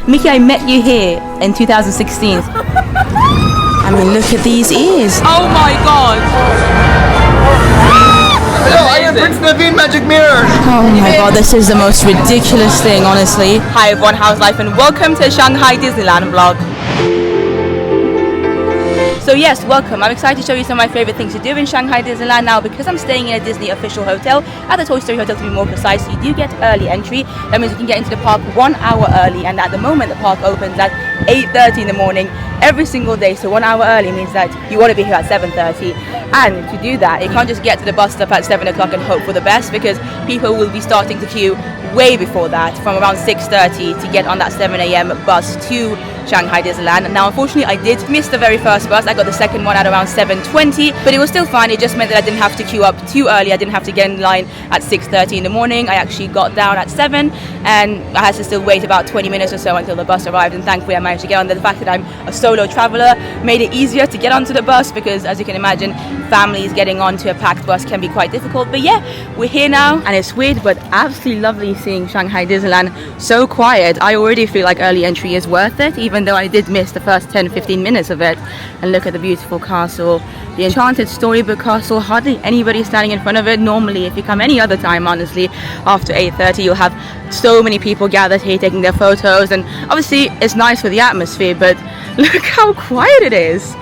Mickey, I met you here in 2016. I mean, look at these ears. Oh my god. Hello, I am Prince Naveen Magic Mirror. Oh my god, this is the most ridiculous thing, honestly. Hi everyone, how's life and welcome to Shanghai Disneyland vlog. So yes, welcome. I'm excited to show you some of my favorite things to do in Shanghai Disneyland now because I'm staying in a Disney official hotel, at the Toy Story Hotel to be more precise. You do get early entry. That means you can get into the park 1 hour early, and at the moment the park opens at 8:30 in the morning every single day. So 1 hour early means that you want to be here at 7:30. And to do that, you can't just get to the bus stop at 7 o'clock and hope for the best, because people will be starting to queue way before that, from around 6:30 to get on that 7 a.m. bus to Shanghai Disneyland. Now unfortunately I did miss the very first bus. I got the second one at around 7:20, but it was still fine. It just meant that I didn't have to queue up too early. I didn't have to get in line at 6:30 in the morning. I actually got down at 7 and I had to still wait about 20 minutes or so until the bus arrived, and thankfully I managed to get on. The fact that I'm a solo traveler made it easier to get onto the bus, because as you can imagine, families getting onto a packed bus can be quite difficult. But yeah, we're here now and it's weird but absolutely lovely seeing Shanghai Disneyland so quiet. I already feel like early entry is worth it, even though I did miss the first 10-15 minutes of it. And look at the beautiful castle, the enchanted Storybook castle. Hardly anybody standing in front of it. Normally if you come any other time, honestly, after 8:30 you'll have so many people gathered here taking their photos, and obviously it's nice for the atmosphere, but look how quiet it is.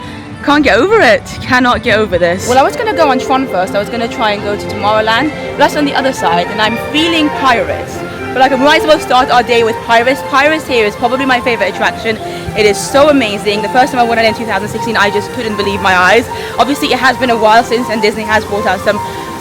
Can't get over it. Cannot get over this. Well, I was going to go on Tron first. I was going to try and go to Tomorrowland, but that's on the other side, and I'm feeling Pirates. But like, I might as well start our day with Pirates. Pirates here is probably my favorite attraction. It is so amazing. The first time I went in 2016, I just couldn't believe my eyes. Obviously it has been a while since, and Disney has brought out some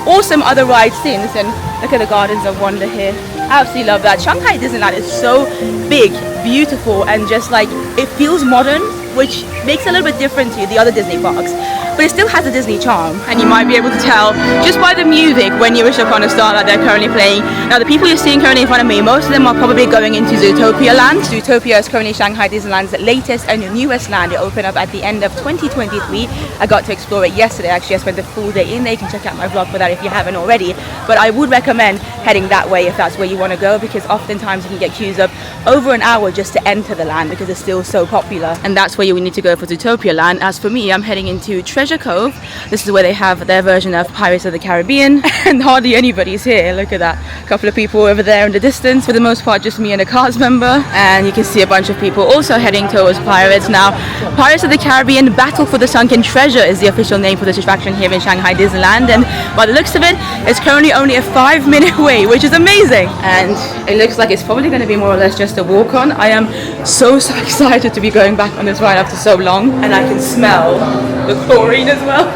awesome other rides since, and look at the Gardens of Wonder here. Absolutely love that. Shanghai Disneyland is so big, beautiful, and just like, it feels modern, which makes it a little bit different to the other Disney parks, but it still has a Disney charm. And you might be able to tell just by the music when you wish upon a star that they're currently playing. Now the people you're seeing currently in front of me, most of them are probably going into Zootopia land. Zootopia is currently Shanghai Disneyland's latest and newest land. It opened up at the end of 2023. I got to explore it yesterday. Actually, I spent a full day in there. You can check out my vlog for that if you haven't already, but I would recommend heading that way if that's where you want to go, because oftentimes you can get queues of over an hour just to enter the land because it's still so popular, and that's where you need to go for Zootopia land. As for me, I'm heading into Treasure Cove. This is where they have their version of Pirates of the Caribbean, and hardly anybody's here. Look at that. A couple of people over there in the distance. For the most part, just me and a cast member, and you can see a bunch of people also heading towards Pirates. Now, Pirates of the Caribbean Battle for the Sunken Treasure is the official name for this attraction here in Shanghai Disneyland, and by the looks of it, it's currently only a 5-minute wait, which is amazing. And it looks like it's probably going to be more or less just a walk-on. I am so excited to be going back on this ride after so long, and I can smell the chlorine as well.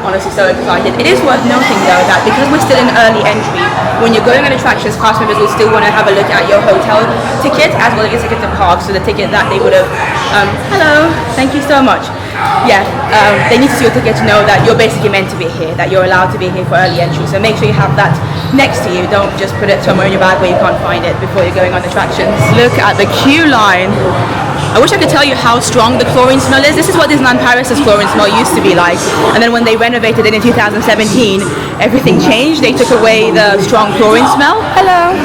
Honestly, so excited. It is worth noting though that because we're still in early entry, when you're going on attractions, cast members will still want to have a look at your hotel ticket as well as your ticket to park. So the ticket that they would have, hello, thank you so much. Yeah, they need to see your ticket to know that you're basically meant to be here, that you're allowed to be here for early entry. So make sure you have that next to you. Don't just put it somewhere in your bag where you can't find it before you're going on attractions. Look at the queue line. I wish I could tell you how strong the chlorine smell is. This is what Disneyland Paris' chlorine smell used to be like. And then when they renovated it in 2017, everything changed. They took away the strong chlorine smell. Hello.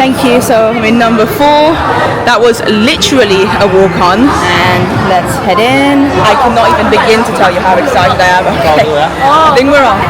Thank you. So I'm in number 4. That was literally a walk-on. And let's head in. I cannot even begin to tell you how excited I am. Okay. I think we're off.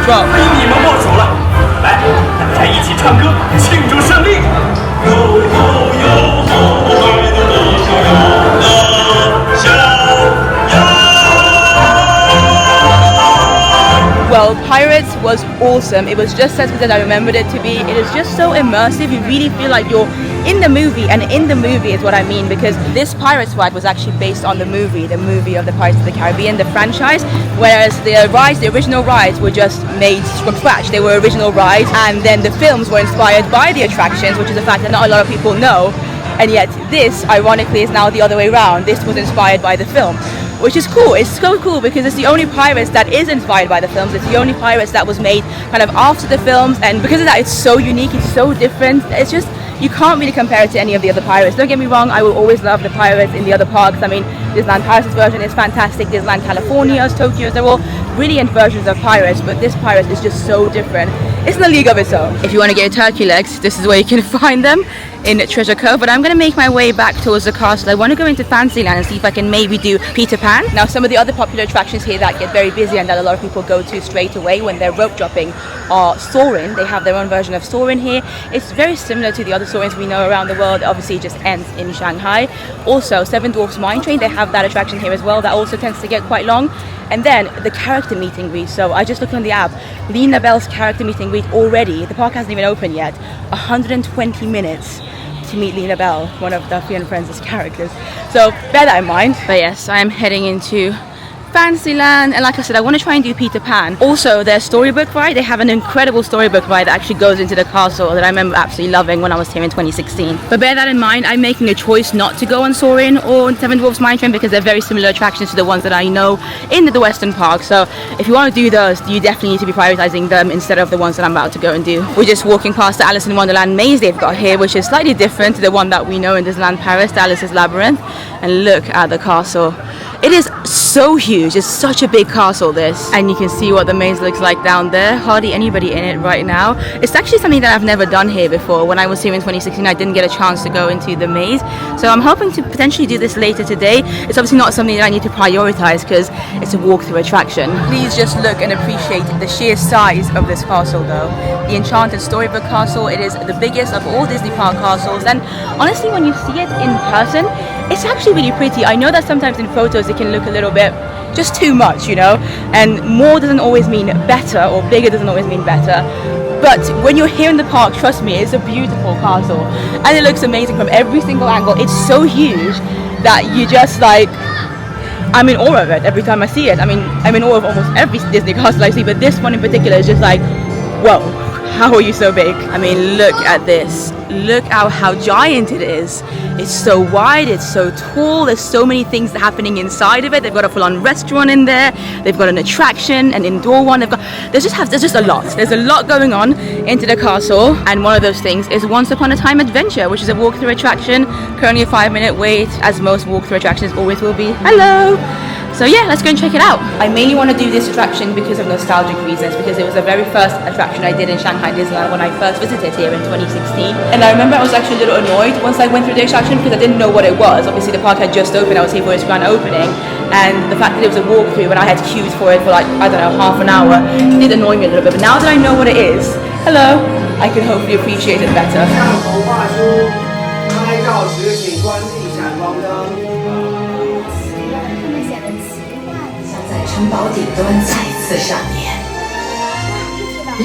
drop. 非你们莫属了！来，大家一起唱歌庆祝胜利！哟哟哟，后来的你就有了逍遥。 Well, Pirates was awesome. It was just as good as I remembered it to be. It is just so immersive. You really feel like you're in the movie, and in the movie is what I mean, because this Pirates ride was actually based on the movie of the Pirates of the Caribbean, the franchise, whereas the rides, the original rides were just made from scratch. They were original rides, and then the films were inspired by the attractions, which is a fact that not a lot of people know. And yet this, ironically, is now the other way around. This was inspired by the film, which is cool. It's so cool because it's the only Pirates that is inspired by the films. It's the only Pirates that was made kind of after the films, and because of that, it's so unique, it's so different. It's just, you can't really compare it to any of the other Pirates. Don't get me wrong, I will always love the Pirates in the other parks. I mean, Disneyland Paris' version is fantastic, Disneyland California's, Tokyo's, they're all brilliant versions of Pirates, but this Pirates is just so different. It's in a league of its own. If you want to get turkey legs, this is where you can find them, in Treasure Cove. But I'm going to make my way back towards the castle. I want to go into Fantasyland and see if I can maybe do Peter Pan. Now, some of the other popular attractions here that get very busy and that a lot of people go to straight away when they're rope dropping are Soarin'. They have their own version of Soarin' here. It's very similar to the other Soarins we know around the world. Obviously, it just ends in Shanghai. Also, Seven Dwarfs Mine Train, they have that attraction here as well. That also tends to get quite long. And then the character meet and greet. So I just looked on the app. Lina Bell's character meet and greet already. The park hasn't even opened yet. 120 minutes to meet Lina Bell, one of Duffy and Friends' characters. So bear that in mind. But yes, I am heading into Fantasyland, and like I said, I want to try and do Peter Pan. Also, their Storybook ride, they have an incredible Storybook ride that actually goes into the castle that I remember absolutely loving when I was here in 2016. But bear that in mind, I'm making a choice not to go on Soarin' or Seven Dwarfs Mine Train because they're very similar attractions to the ones that I know in the Western Park. So if you want to do those, you definitely need to be prioritizing them instead of the ones that I'm about to go and do. We're just walking past the Alice in Wonderland maze they've got here, which is slightly different to the one that we know in Disneyland Paris, the Alice's Labyrinth. And look at the castle. It is so huge. It's such a big castle, this. And you can see what the maze looks like down there. Hardly anybody in it right now. It's actually something that I've never done here before. When I was here in 2016, I didn't get a chance to go into the maze. So I'm hoping to potentially do this later today. It's obviously not something that I need to prioritize because it's a walkthrough attraction. Please just look and appreciate the sheer size of this castle though. The Enchanted Storybook Castle, it is the biggest of all Disney Park castles. And honestly, when you see it in person, it's actually really pretty. I know that sometimes in photos it can look a little bit just too much, you know, and more doesn't always mean better, or bigger doesn't always mean better. But when you're here in the park, trust me, it's a beautiful castle and it looks amazing from every single angle. It's so huge that you just like, I'm in awe of it every time I see it. I mean, I'm in awe of almost every Disney castle I see, but this one in particular is just like, whoa, how are you so big? I mean, look at this. Look at how giant it is. It's so wide, it's so tall, there's so many things happening inside of it. They've got a full-on restaurant in there, they've got an attraction, an indoor one, there's just a lot. There's a lot going on into the castle, and one of those things is Once Upon a Time Adventure, which is a walkthrough attraction, currently a 5-minute wait, as most walkthrough attractions always will be. Hello! So yeah, let's go and check it out. I mainly want to do this attraction because of nostalgic reasons, because it was the very first attraction I did in Shanghai Disneyland when I first visited here in 2016. And I remember I was actually a little annoyed once I went through the attraction because I didn't know what it was. Obviously the park had just opened, I was here for its grand opening, and the fact that it was a walkthrough and I had queues for it for like, I don't know, half an hour, did annoy me a little bit. But now that I know what it is, hello, I can hopefully appreciate it better. 城堡顶端再次上演，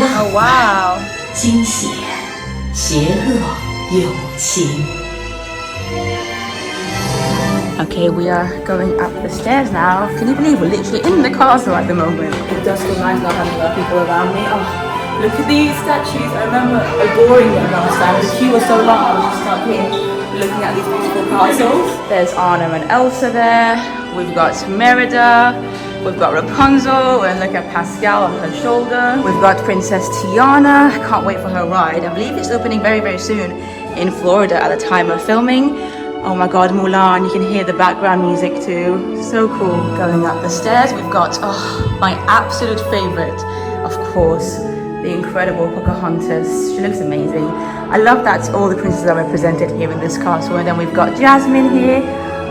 浪漫、惊险、邪恶、友情。 Okay, we are going up the stairs now. Can you believe we're literally in the castle at the moment? It does feel nice not having a lot of people around me. Oh, look at these statues. I remember adoring them last time. The queue was so long, I was just stuck here looking at these beautiful castles. There's Anna and Elsa there. We've got Merida. We've got Rapunzel, and look at Pascal on her shoulder. We've got Princess Tiana. I can't wait for her ride. I believe it's opening very, very soon in Florida at the time of filming. Oh my god, Mulan, you can hear the background music too. So cool. Going up the stairs, we've got, my absolute favorite, of course, the incredible Pocahontas. She looks amazing. I love that all the princesses are represented here in this castle. And then we've got Jasmine here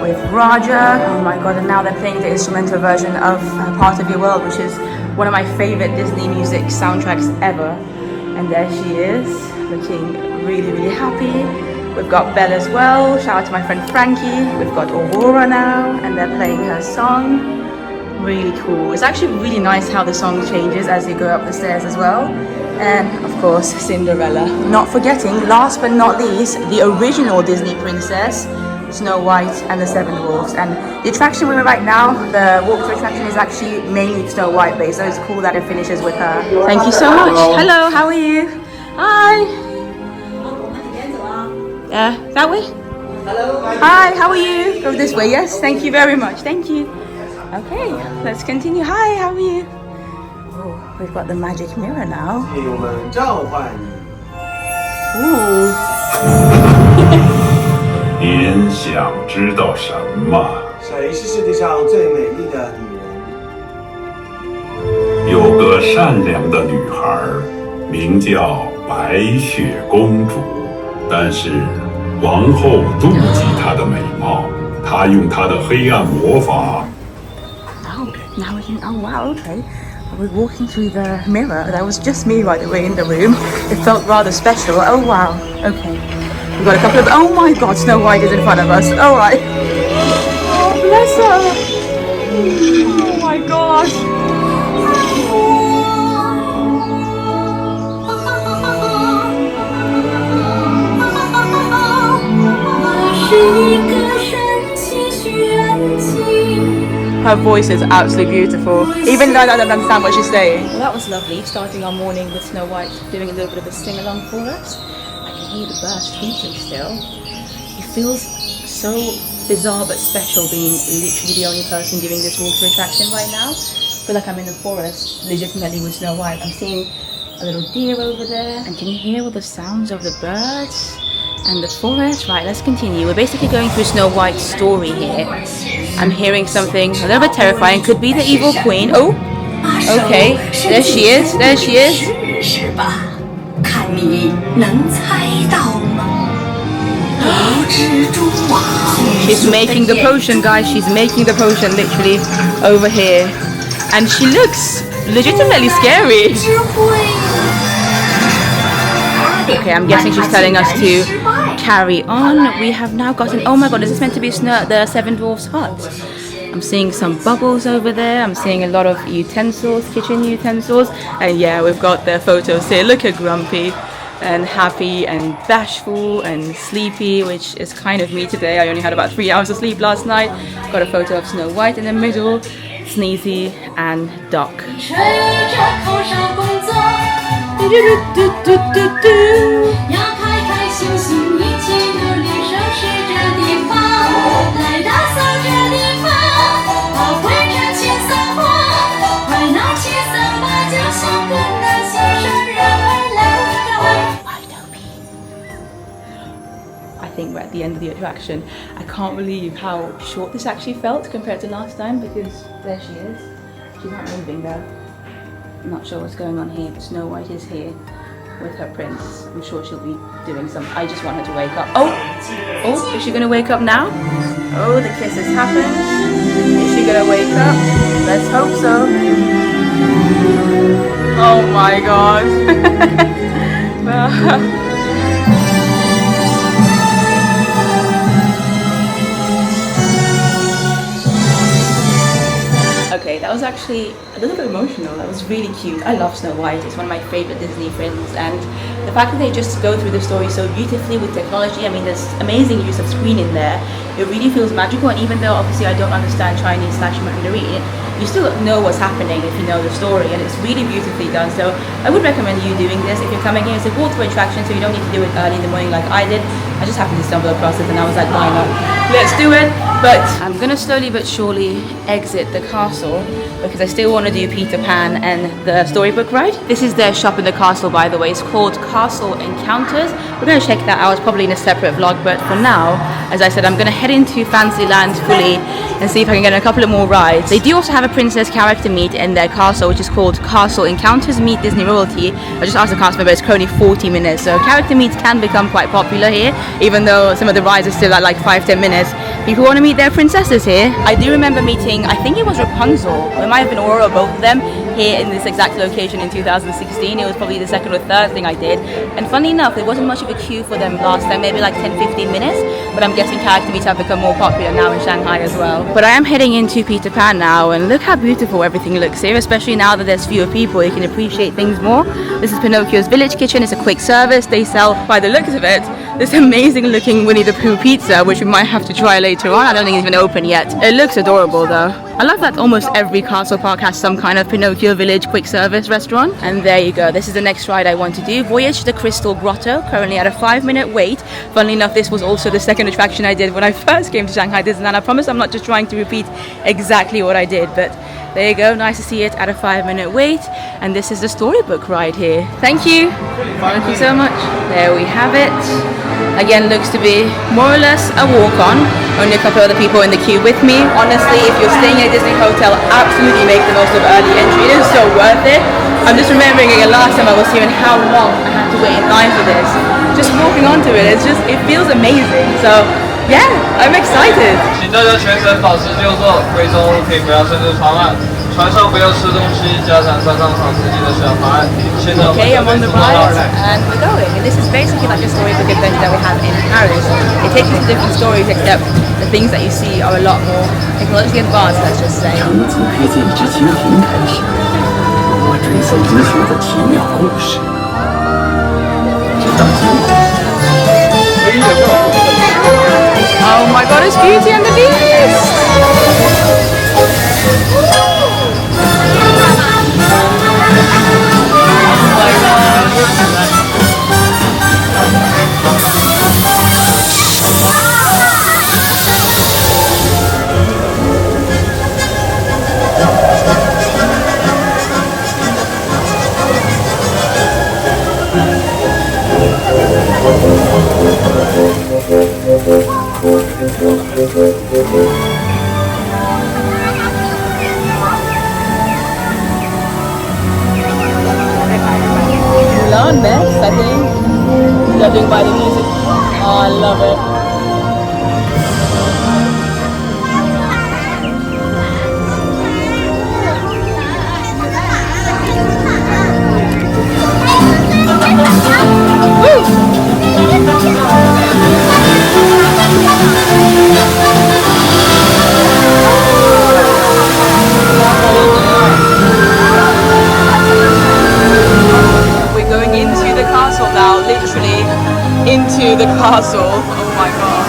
with Raja. Oh my god, and now they're playing the instrumental version of Part of Your World, which is one of my favorite Disney music soundtracks ever. And there she is, looking really, really happy. We've got Belle as well. Shout out to my friend Frankie. We've got Aurora now, and they're playing her song. Really cool. It's actually really nice how the song changes as you go up the stairs as well. And of course, Cinderella. Not forgetting, last but not least, the original Disney princess, Snow White and the Seven Dwarfs. And the attraction we're in right now, the walk-through attraction, is actually mainly Snow White based, so it's cool that it finishes with her. Thank you so much. Hello, how are you? Hi. That way? Hello. Hi, how are you? Go this way, yes. Thank you very much. Thank you. Okay, let's continue. Hi, how are you? Oh, we've got the magic mirror now. Ooh. 您想知道什么？谁是世界上最美丽的女人？有个善良的女孩，名叫白雪公主，但是王后妒忌她的美貌，她用她的黑暗魔法。 Now we can, oh wow, okay. We're walking through the mirror. That was just me, by the way, in the room. It felt rather special. Oh wow, okay. We've got a couple of, oh my god, Snow White is in front of us. All right. Oh, bless her. Oh my gosh. Her voice is absolutely beautiful, even though I don't understand what she's saying. Well, that was lovely, starting our morning with Snow White doing a little bit of a sing-along for us. I can hear the birds tweeting still. It feels so bizarre but special being literally the only person doing this walk-through attraction right now. I feel like I'm in the forest, legitimately with Snow White. I'm seeing a little deer over there, and can you hear all the sounds of the birds? And the forest. Right, let's continue. We're basically going through Snow White's story here. I'm hearing something a little bit terrifying. Could be the evil queen. Oh, okay. There she is. There she is. She's making the potion, guys. She's making the potion literally over here. And she looks legitimately scary. Okay, I'm guessing she's telling us to carry on. We have now gotten, oh my god, is this meant to be the Seven Dwarfs hut? I'm seeing some bubbles over there. I'm seeing a lot of utensils, kitchen utensils. And yeah, we've got their photos here. Look at Grumpy and Happy and Bashful and Sleepy, which is kind of me today. I only had about 3 hours of sleep last night. Got a photo of Snow White in the middle, Sneezy and Doc. I think we're at the end of the attraction. I can't believe how short this actually felt compared to last time, because there she is. She's not moving though. I'm not sure what's going on here, but Snow White is here with her prince. I'm sure she'll be doing some. I just want her to wake up. Oh, is she gonna wake up now? Oh, the kiss has happened. Is she gonna wake up? Let's hope so. Oh my god. Okay, that was actually a little bit emotional. That was really cute. I love Snow White. It's one of my favorite Disney films, and the fact that they just go through the story so beautifully with technology. I mean, there's amazing use of screen in there. It really feels magical, and even though obviously I don't understand Chinese/Mandarin, you still know what's happening if you know the story, and it's really beautifully done. So I would recommend you doing this if you're coming here. It's a walk-through attraction, so you don't need to do it early in the morning like I did. I just happened to stumble across it, and I was like, why not? Let's do it. But I'm gonna slowly but surely exit the castle because I still want to do Peter Pan and the Storybook ride. This is their shop in the castle, by the way. It's called Castle Encounters. We're gonna check that out probably in a separate vlog, but for now, as I said, I'm gonna head into Fantasyland fully and see if I can get a couple of more rides. They do also have a princess character meet in their castle, which is called Castle Encounters Meet Disney Royalty. I just asked the cast member, it's currently 40 minutes, so character meets can become quite popular here, even though some of the rides are still at like 5-10 minutes. People want to meet their princesses here. I do remember meeting, I think it was Rapunzel. It might have been Aurora, both of them, here in this exact location in 2016. It was probably the second or third thing I did. And funny enough, there wasn't much of a queue for them last time, maybe like 10-15 minutes. But I'm guessing character meets have become more popular now in Shanghai as well. But I am heading into Peter Pan now, and look how beautiful everything looks here, especially now that there's fewer people, you can appreciate things more. This is Pinocchio's Village Kitchen. It's a quick service. They sell, by the looks of it, this amazing looking Winnie the Pooh pizza, which we might have to try later on. I don't think it's even open yet. It looks adorable though. I love that almost every castle park has some kind of Pinocchio Village quick service restaurant. And there you go. This is the next ride I want to do. Voyage to the Crystal Grotto, currently at a 5-minute wait. Funnily enough, this was also the second attraction I did when I first came to Shanghai Disneyland. I promise I'm not just trying to repeat exactly what I did, but there you go. Nice to see it at a 5-minute wait. And this is the Storybook ride here. Thank you. Thank you so much. There we have it. Again, looks to be more or less a walk-on. Only a couple other people in the queue with me. Honestly, if you're staying at a Disney hotel, absolutely make the most of early entry. It is so worth it. I'm just remembering again last time I was here and how long I had to wait in line for this. Just walking onto it, it feels amazing. So yeah, I'm excited. 请大家全程保持就坐，贵重物品不要伸出船外，船上不要吃东西，加上上场司机的小牌。现在 Okay, I'm on the ride and we're going. And this is basically like a storybook adventure that we have in Paris. It takes you to different stories, except the things that you see are a lot more technologically advanced, let's just say. 从自开建之蜻蜓开始，我追随英雄的奇妙故事，直到今天。 Oh my god, it's Beauty and the Beast! Mulan next, I think. Judging by the music. Oh, I love it. Into the castle. Oh my god.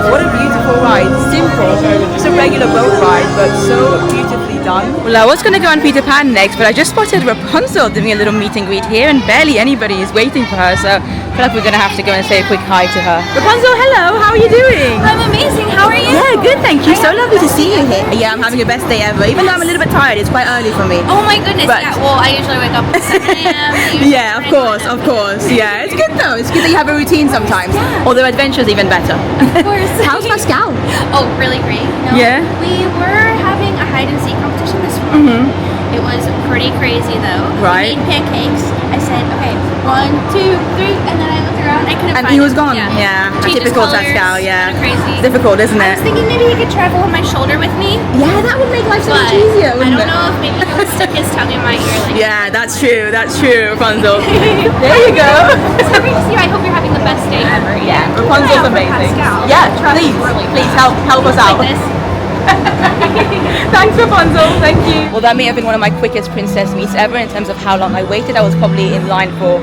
What a beautiful ride. Simple, just a regular boat ride, but so beautifully done. Well, I was going to go on Peter Pan next, but I just spotted Rapunzel doing a little meet and greet here, and barely anybody is waiting for her, so I feel like we're going to have to go and say a quick hi to her. Rapunzel, hello, how are you doing? I'm amazing, how are you? Yeah, good, thank you. So lovely to see you here. Yeah, I'm having the best day ever, even though I'm a little bit tired. It's quite early for me. Oh my goodness, But- yeah, well, I usually wake up at 7 a.m. Yeah, of course. Yeah, it's good though. It's good that you have a routine sometimes. Yeah. Although adventure's even better. Of course. How's Pascal? Oh, really great. No, Yeah? We were having a hide and seek competition this morning. It was pretty crazy though. Right. We made pancakes. I said, okay, 1, 2, 3, and then I looked around. I couldn't And find he was him. gone. Yeah. Changed his Typical colors, Pascal. Yeah. kinda crazy. It's difficult, isn't I it? was thinking maybe he could travel on my shoulder with me, Yeah, that would make life so but much easier, I wouldn't don't it? know if maybe he would stick his tongue in my ear. Like, Yeah, that's true, Rapunzel. There you go. so great to see you. I hope you're having the best day ever. Yeah, Rapunzel's for amazing. Pascal. Yeah, Travel's please, really please fun. help us out. Like this. Thanks, Rapunzel. Thank you. Well, that may have been one of my quickest princess meets ever in terms of how long I waited. I was probably in line for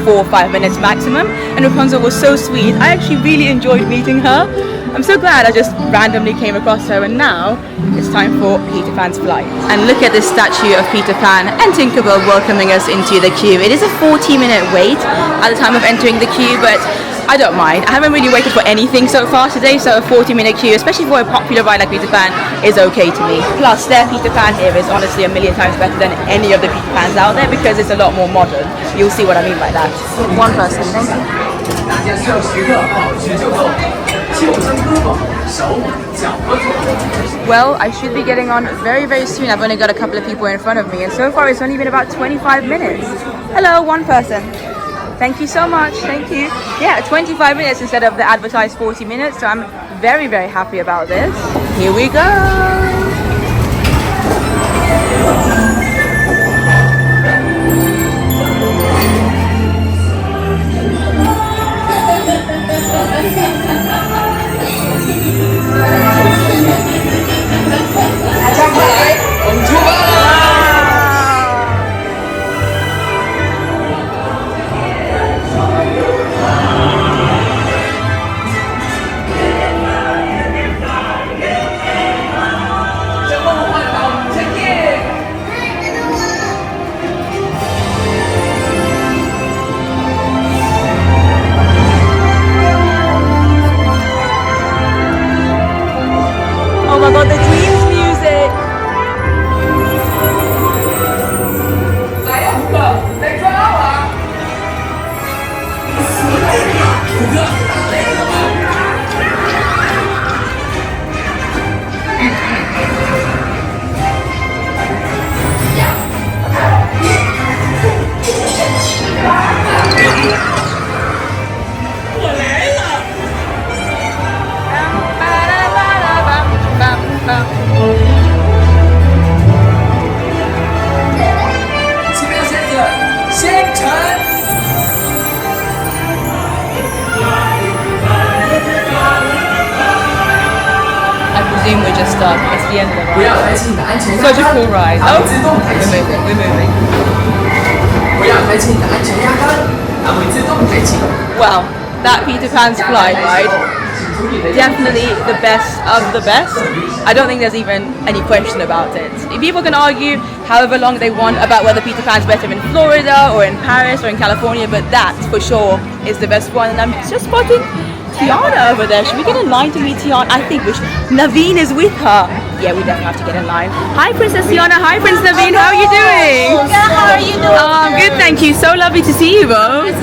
4 or 5 minutes maximum, and Rapunzel was so sweet. I actually really enjoyed meeting her. I'm so glad I just randomly came across her, and now it's time for Peter Pan's flight. And look at this statue of Peter Pan and Tinkerbell welcoming us into the queue. It is a 40-minute wait at the time of entering the queue, but I don't mind. I haven't really waited for anything so far today, so a 40-minute queue, especially for a popular ride like Peter Pan, is okay to me. Plus, their Peter Pan here is honestly a million times better than any of the Peter Pans out there because it's a lot more modern. You'll see what I mean by that. One person, thank you. Well, I should be getting on very, very soon. I've only got a couple of people in front of me, and so far it's only been about 25 minutes. Hello, one person. Thank you so much, thank you. Yeah, 25 minutes instead of the advertised 40 minutes, so I'm very, very happy about this. Here we go. Oh my god, the Dreams music! We're just stuck. It's the end of the ride. Such a cool ride. Oh, we're moving. Well, that Peter Pan's flight ride, definitely the best of the best. I don't think there's even any question about it. People can argue however long they want about whether Peter Pan's better in Florida or in Paris or in California, but that for sure is the best one. And I'm just spotting Tiana over there. Should we get in line to meet Tiana? I think we should. Naveen is with her. Yeah, we definitely have to get in line. Hi, Princess Tiana. Hi, Prince Naveen. How are you doing? Good. How are you doing? Oh, I'm good, thank you. So lovely to see you both.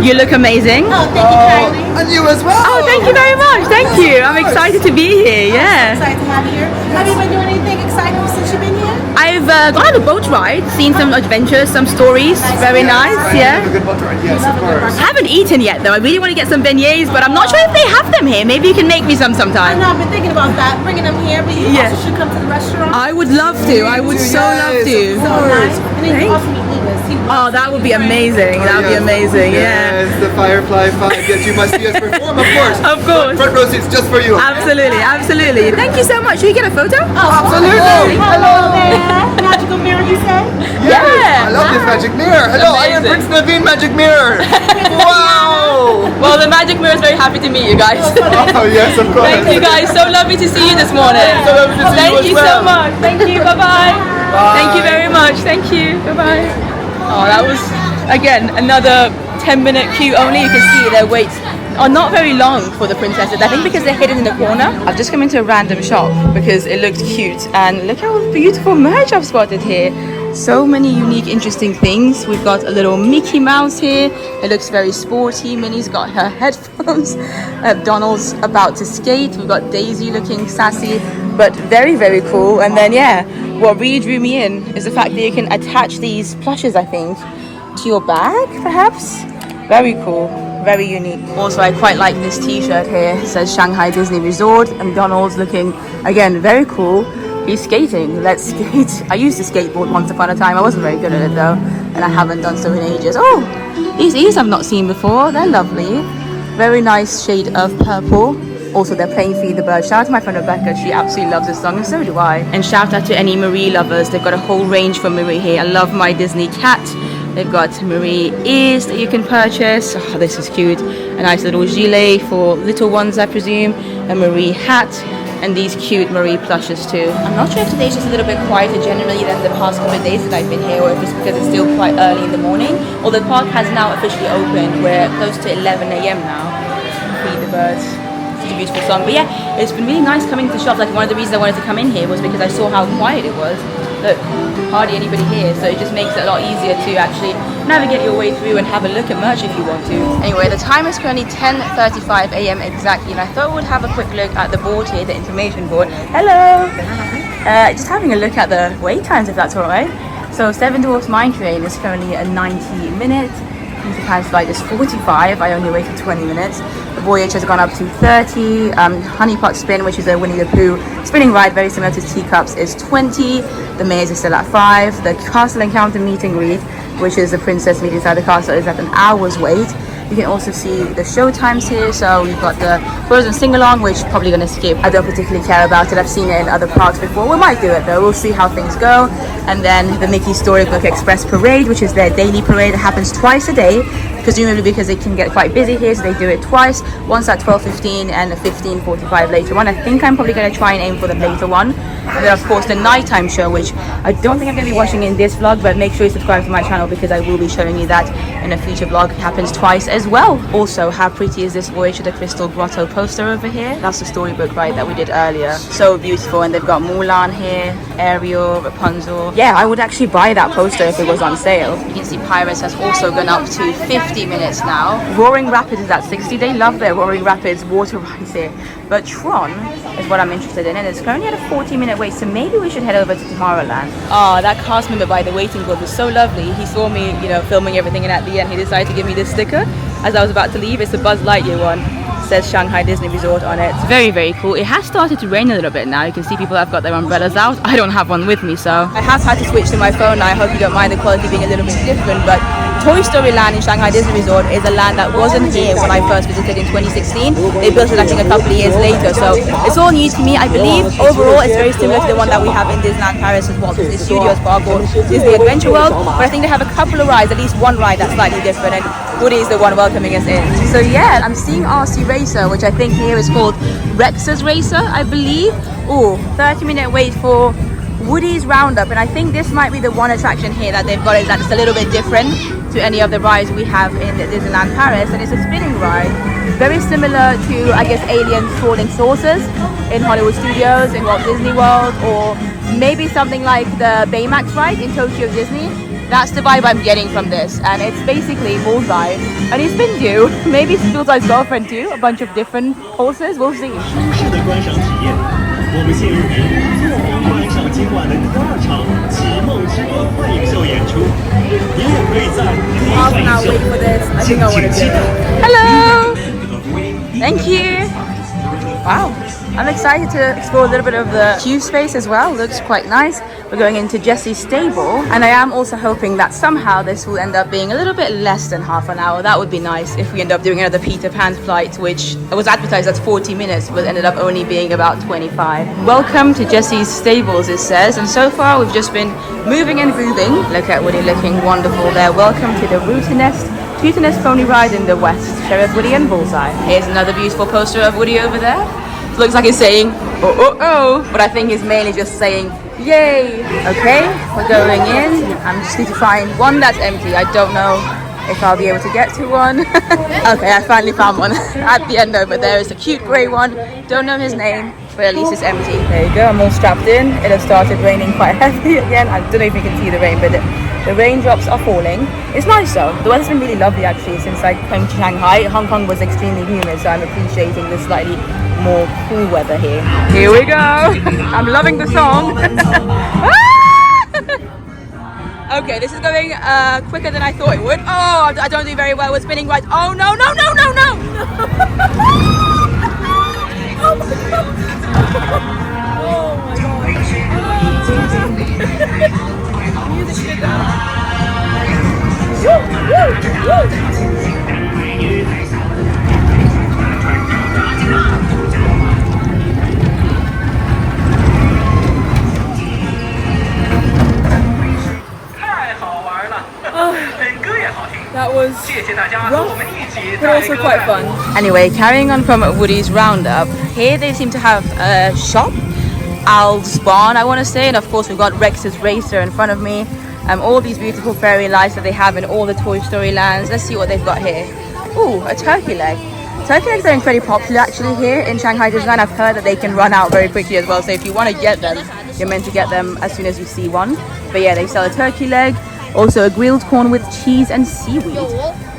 You look amazing. Oh, thank you, Kylie. And you as well. Oh, thank you very much. Thank you. I'm excited to be here. Yeah. Excited to have you here. Have you been doing anything exciting since you've been here? I've gone on a boat ride, seen some adventures, some stories. Very nice. Yeah. A good boat ride. Yes, of course. I haven't eaten yet though. I really want to get some beignets, but I'm not sure if they have them here. Maybe you can make me some I sometime. know, I've been thinking about that, bringing them here, but you Yeah. also should come to the restaurant. I would love to. I would so love to. So nice. And then you also meet Enos. Oh, that would be amazing. That would be amazing. Yeah. Yes, the Firefly 5. Yes, you must see us perform, of course. Of course. Front row seats just for you. Absolutely. Absolutely. Thank you so much. Should we get a photo? Absolutely. Hello there. Magical mirror, you said? I love this magic mirror. Hello, I am Prince Naveen Magic Mirror. Wow. Well, the magic mirror is very happy to meet you guys. Oh, yes, of course. Thank you guys. So lovely to see you this morning. So lovely to see Thank you you as well. so much. Thank you. Bye-bye. Thank you very much. Thank you. Bye-bye. Oh, that was, again, another 10-minute queue only. You can see their waits are not very long for the princesses. I think because they're hidden in the corner. I've just come into a random shop because it looked cute. And look how beautiful merch I've spotted here. So many unique, interesting things. We've got a little Mickey Mouse here. It looks very sporty. Minnie's got her headphones. Donald's about to skate. We've got Daisy looking sassy, but very, very cool. And then, yeah, what really drew me in is the fact that you can attach these plushes, I think, to your bag, perhaps. Very cool. Very unique. Also, I quite like this t-shirt here. It says Shanghai Disney Resort, and Donald's looking, again, very cool. He's skating. Let's skate. I used to skateboard once upon a time. I wasn't very good at it though, and I haven't done so in ages. Oh, these ears I've not seen before. They're lovely. Very nice shade of purple. Also, they're playing Feed the Bird. Shout out to my friend Rebecca. She absolutely loves this song, and so do I. And shout out to any Marie lovers. They've got a whole range for Marie here. I love my Disney cat. They've got Marie ears that you can purchase. Oh, this is cute. A nice little gilet for little ones, I presume. A Marie hat. And these cute Marie plushes too. I'm not sure if today's just a little bit quieter generally than the past couple of days that I've been here, or if it's because it's still quite early in the morning. Although the park has now officially opened. We're close to 11 a.m. now. Feed the birds. Such a beautiful song. But yeah, it's been really nice coming to the shops. Like, one of the reasons I wanted to come in here was because I saw how quiet it was. Look, hardly anybody here, so it just makes it a lot easier to actually navigate your way through and have a look at merch if you want to. Anyway, the time is currently 10:35 a.m. exactly, and I thought we would have a quick look at the board here, the information board. Hello! Just having a look at the wait times, if that's alright. So 7 Dwarfs Mine Train is currently a 90 minutes. Peter Pan's flight is 45. I only waited 20 minutes. The Voyage has gone up to 30. Honeypot Spin, which is a Winnie the Pooh spinning ride, very similar to Teacups, is 20. The Maze is still at 5. The Castle Encounter Meet and Greet, which is the princess meet inside the castle, is at an hour's wait. You can also see the show times here. So we've got the Frozen Sing-Along, which I'm probably going to skip. I don't particularly care about it. I've seen it in other parks before. We might do it though. We'll see how things go. And then the Mickey Storybook Express Parade, which is their daily parade. It happens twice a day, presumably because it can get quite busy here, so they do it twice. Once at 12:15 and 15:45 later on. I think I'm probably going to try and aim for the later one. And then of course the nighttime show, which I don't think I'm going to be watching in this vlog, but make sure you subscribe to my channel because I will be showing you that in a future vlog. It happens twice as well. Also, how pretty is this Voyage to the Crystal Grotto poster over here? That's the Storybook ride that we did earlier. So beautiful. And they've got Mulan here, Ariel, Rapunzel. Yeah, I would actually buy that poster if it was on sale. You can see Pirates has also gone up to 50 minutes now. Roaring Rapids is at 60. They love their Roaring Rapids water rides here. But Tron is what I'm interested in, and it's currently at a 40-minute wait, so maybe we should head over to Tomorrowland. Oh, that cast member by the waiting board was so lovely. He saw me, you know, filming everything, and at the end he decided to give me this sticker as I was about to leave. It's a Buzz Lightyear one. It says Shanghai Disney Resort on it. It's very, very cool. It has started to rain a little bit now. You can see people have got their umbrellas out. I don't have one with me, so I have had to switch to my phone now. I hope you don't mind the quality being a little bit different, but Toy Story Land in Shanghai Disney Resort is a land that wasn't here when I first visited in 2016. They built it, I think, a couple of years later, so it's all new to me. I believe overall it's very similar to the one that we have in Disneyland Paris as well, Disney Studios Park or Disney Adventure World, but I think they have a couple of rides, at least one ride that's slightly different, and Woody is the one welcoming us in. So yeah, I'm seeing RC Racer, which I think here is called Rex's Racer, I believe. Oh, 30-minute wait for Woody's Roundup, and I think this might be the one attraction here that they've got is that it's a little bit different to any of the rides we have in Disneyland Paris, and it's a spinning ride, very similar to, I guess, Alien's Falling Saucers in Hollywood Studios, in Walt Disney World, or maybe something like the Baymax ride in Tokyo Disney. That's the vibe I'm getting from this, and it's basically Bullseye, and he's been due. Maybe it's Bullseye's girlfriend too, a bunch of different horses, we'll see. 我们现入您做梦观赏今晚的第2场《奇梦之歌》幻影秀演出，您也可以在幻影秀敬请期待。Hello, thank you. Wow, I'm excited to explore a little bit of the queue space as well. Looks quite nice. We're going into Jessie's stable, and I am also hoping that somehow this will end up being a little bit less than half an hour. That would be nice if we end up doing another Peter Pan flight, which was advertised as 40 minutes but ended up only being about 25. Welcome to Jessie's stables, it says, and so far we've just been moving and grooving. Look at Woody looking wonderful there. Welcome to the Tootinest Pony Ride in the West, Sheriff Woody and Bullseye. Here's another beautiful poster of Woody over there. Looks like he's saying, oh, oh, oh, but I think he's mainly just saying, yay. Okay, we're going in. I just need to find one that's empty. I don't know if I'll be able to get to one. Okay, I finally found one at the end over there. It's a cute grey one. Don't know his name, but at least it's empty. There you go, I'm all strapped in. It has started raining quite heavily again. I don't know if you can see the rain, but the raindrops are falling. It's nice though. The weather's been really lovely actually since I came to Shanghai. Hong Kong was extremely humid, so I'm appreciating the slightly more cool weather here. Here we go. I'm loving the song. Okay, this is going quicker than I thought it would. Oh, I don't do very well with spinning rides. Oh no, no, no, no, no! Oh my god! Oh my god! Music shit down. Woo, woo, woo! That was rough. but also quite fun. Anyway, carrying on from Woody's Roundup, here they seem to have a shop, Al's Barn I want to say, and of course we've got Rex's Racer in front of me. All these beautiful fairy lights that they have in all the Toy Story lands. Let's see what they've got here. Ooh, a turkey leg. Turkey legs are incredibly popular actually here in Shanghai Disneyland. I've heard that they can run out very quickly as well, so if you want to get them, you're meant to get them as soon as you see one. But yeah, they sell a turkey leg, also a grilled corn with cheese and seaweed.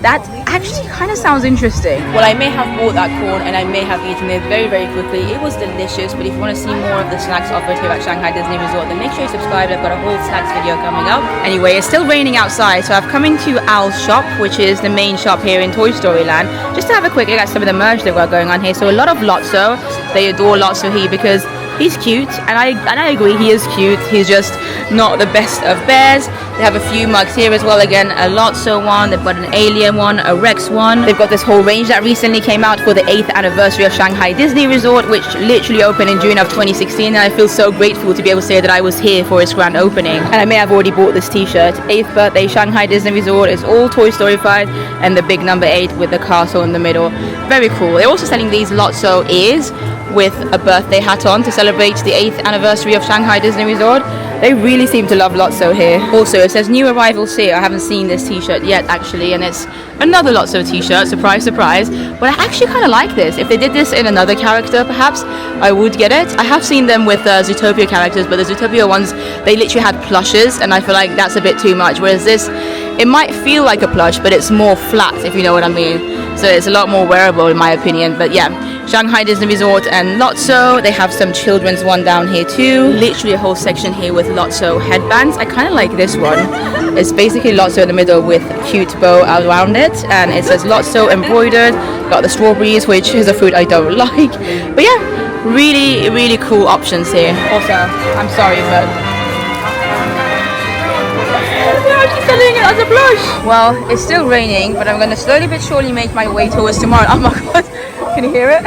That actually kind of sounds interesting. Well, I may have bought that corn and I may have eaten it very, very quickly. It was delicious, but if you want to see more of the snacks offered here at Shanghai Disney Resort, then make sure you subscribe. I've got a whole snacks video coming up. Anyway, it's still raining outside, so I've come into Al's shop, which is the main shop here in Toy Story Land, just to have a quick look at some of the merch they've got going on here. So a lot of Lotso. They adore Lotso here because he's cute, and I agree, he is cute. He's just not the best of bears. They have a few mugs here as well. Again, a Lotso one, they've got an Alien one, a Rex one. They've got this whole range that recently came out for the 8th anniversary of Shanghai Disney Resort, which literally opened in June of 2016, and I feel so grateful to be able to say that I was here for its grand opening. And I may have already bought this t-shirt. 8th birthday Shanghai Disney Resort is all Toy Story-fied, and the big number 8 with the castle in the middle. Very cool. They're also selling these Lotso ears with a birthday hat on to celebrate the 8th anniversary of Shanghai Disney Resort. They really seem to love Lotso here. Also, it says new arrivals here. I haven't seen this t-shirt yet actually, and it's another Lotso t-shirt, surprise, surprise. But I actually kind of like this. If they did this in another character, perhaps, I would get it. I have seen them with Zootopia characters, but the Zootopia ones, they literally had plushes, and I feel like that's a bit too much. Whereas this, it might feel like a plush, but it's more flat, if you know what I mean. So it's a lot more wearable in my opinion. But yeah, Shanghai Disney Resort and Lotso. They have some children's one down here too. Literally a whole section here with Lotso headbands. I kind of like this one. It's basically Lotso in the middle with a cute bow around it, and it says Lotso embroidered. Got the strawberries, which is a fruit I don't like. But yeah, really, really cool options here. Also, I'm sorry, but selling it as a blush. Well, it's still raining, but I'm going to slowly but surely make my way towards tomorrow. Oh my god, can you hear it?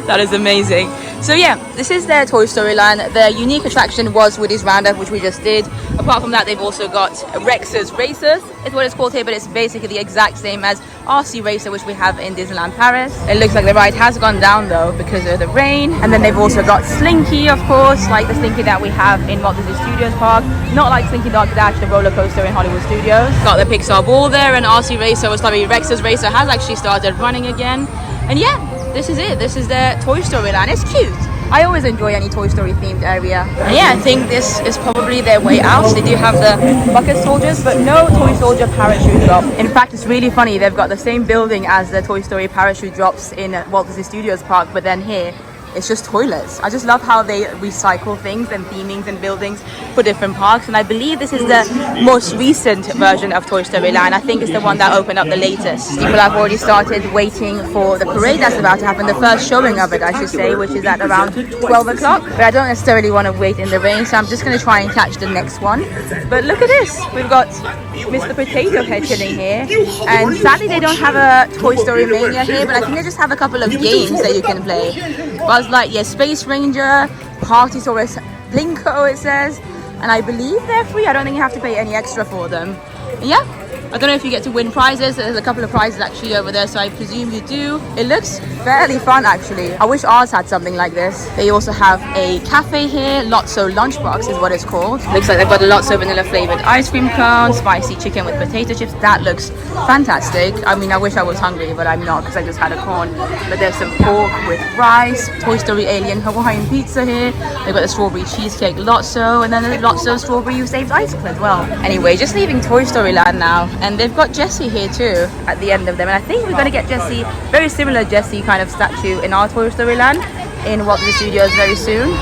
That is amazing. So yeah, this is their Toy Story Land. Their unique attraction was Woody's Roundup, which we just did. Apart from that, they've also got Rex's Racers, is what it's called here, but it's basically the exact same as RC Racer, which we have in Disneyland Paris. It looks like the ride has gone down though because of the rain. And then they've also got Slinky, of course, like the Slinky that we have in Walt Disney Studios Park. Not like Slinky Dog Dash, the roller coaster in Hollywood Studios. Got the Pixar Ball there, and RC Racer, or sorry, Rex's Racer has actually started running again. And yeah, this is it. This is their Toy Story Land. It's cute. I always enjoy any Toy Story themed area. And yeah, I think this is probably their way out. They do have the bucket soldiers, but no Toy Soldier parachute drop. In fact, it's really funny. They've got the same building as the Toy Story parachute drops in Walt Disney Studios Park, but then here, it's just toilets. I just love how they recycle things and themings and buildings for different parks, and I believe this is the most recent version of Toy Story Land. I think it's the one that opened up the latest. People have already started waiting for the parade that's about to happen, the first showing of it I should say, which is at around 12 o'clock. But I don't necessarily want to wait in the rain, so I'm just going to try and catch the next one. But look at this, we've got Mr. Potato Head chilling here, and sadly they don't have a Toy Story Mania here, but I think they just have a couple of games that you can play. Buzz Lightyear Space Ranger, Partysaurus Blinko it says, and I believe they're free. I don't think you have to pay any extra for them. And yeah, I don't know if you get to win prizes. There's a couple of prizes actually over there, so I presume you do. It looks fairly fun actually. I wish ours had something like this. They also have a cafe here. Lotso Lunchbox is what it's called. Looks like they've got a Lotso vanilla flavored ice cream cone, spicy chicken with potato chips. That looks fantastic. I mean, I wish I was hungry, but I'm not because I just had a corn. But there's some pork with rice, Toy Story Alien Hawaiian pizza here. They've got the strawberry cheesecake Lotso, and then the Lotso strawberry saved ice cream as well. Anyway, just leaving Toy Story Land now. And they've got Jessie here too at the end of them, and I think we're going to get Jessie, very similar Jessie kind of statue in our Toy Story Land in Walt Disney Studios very soon.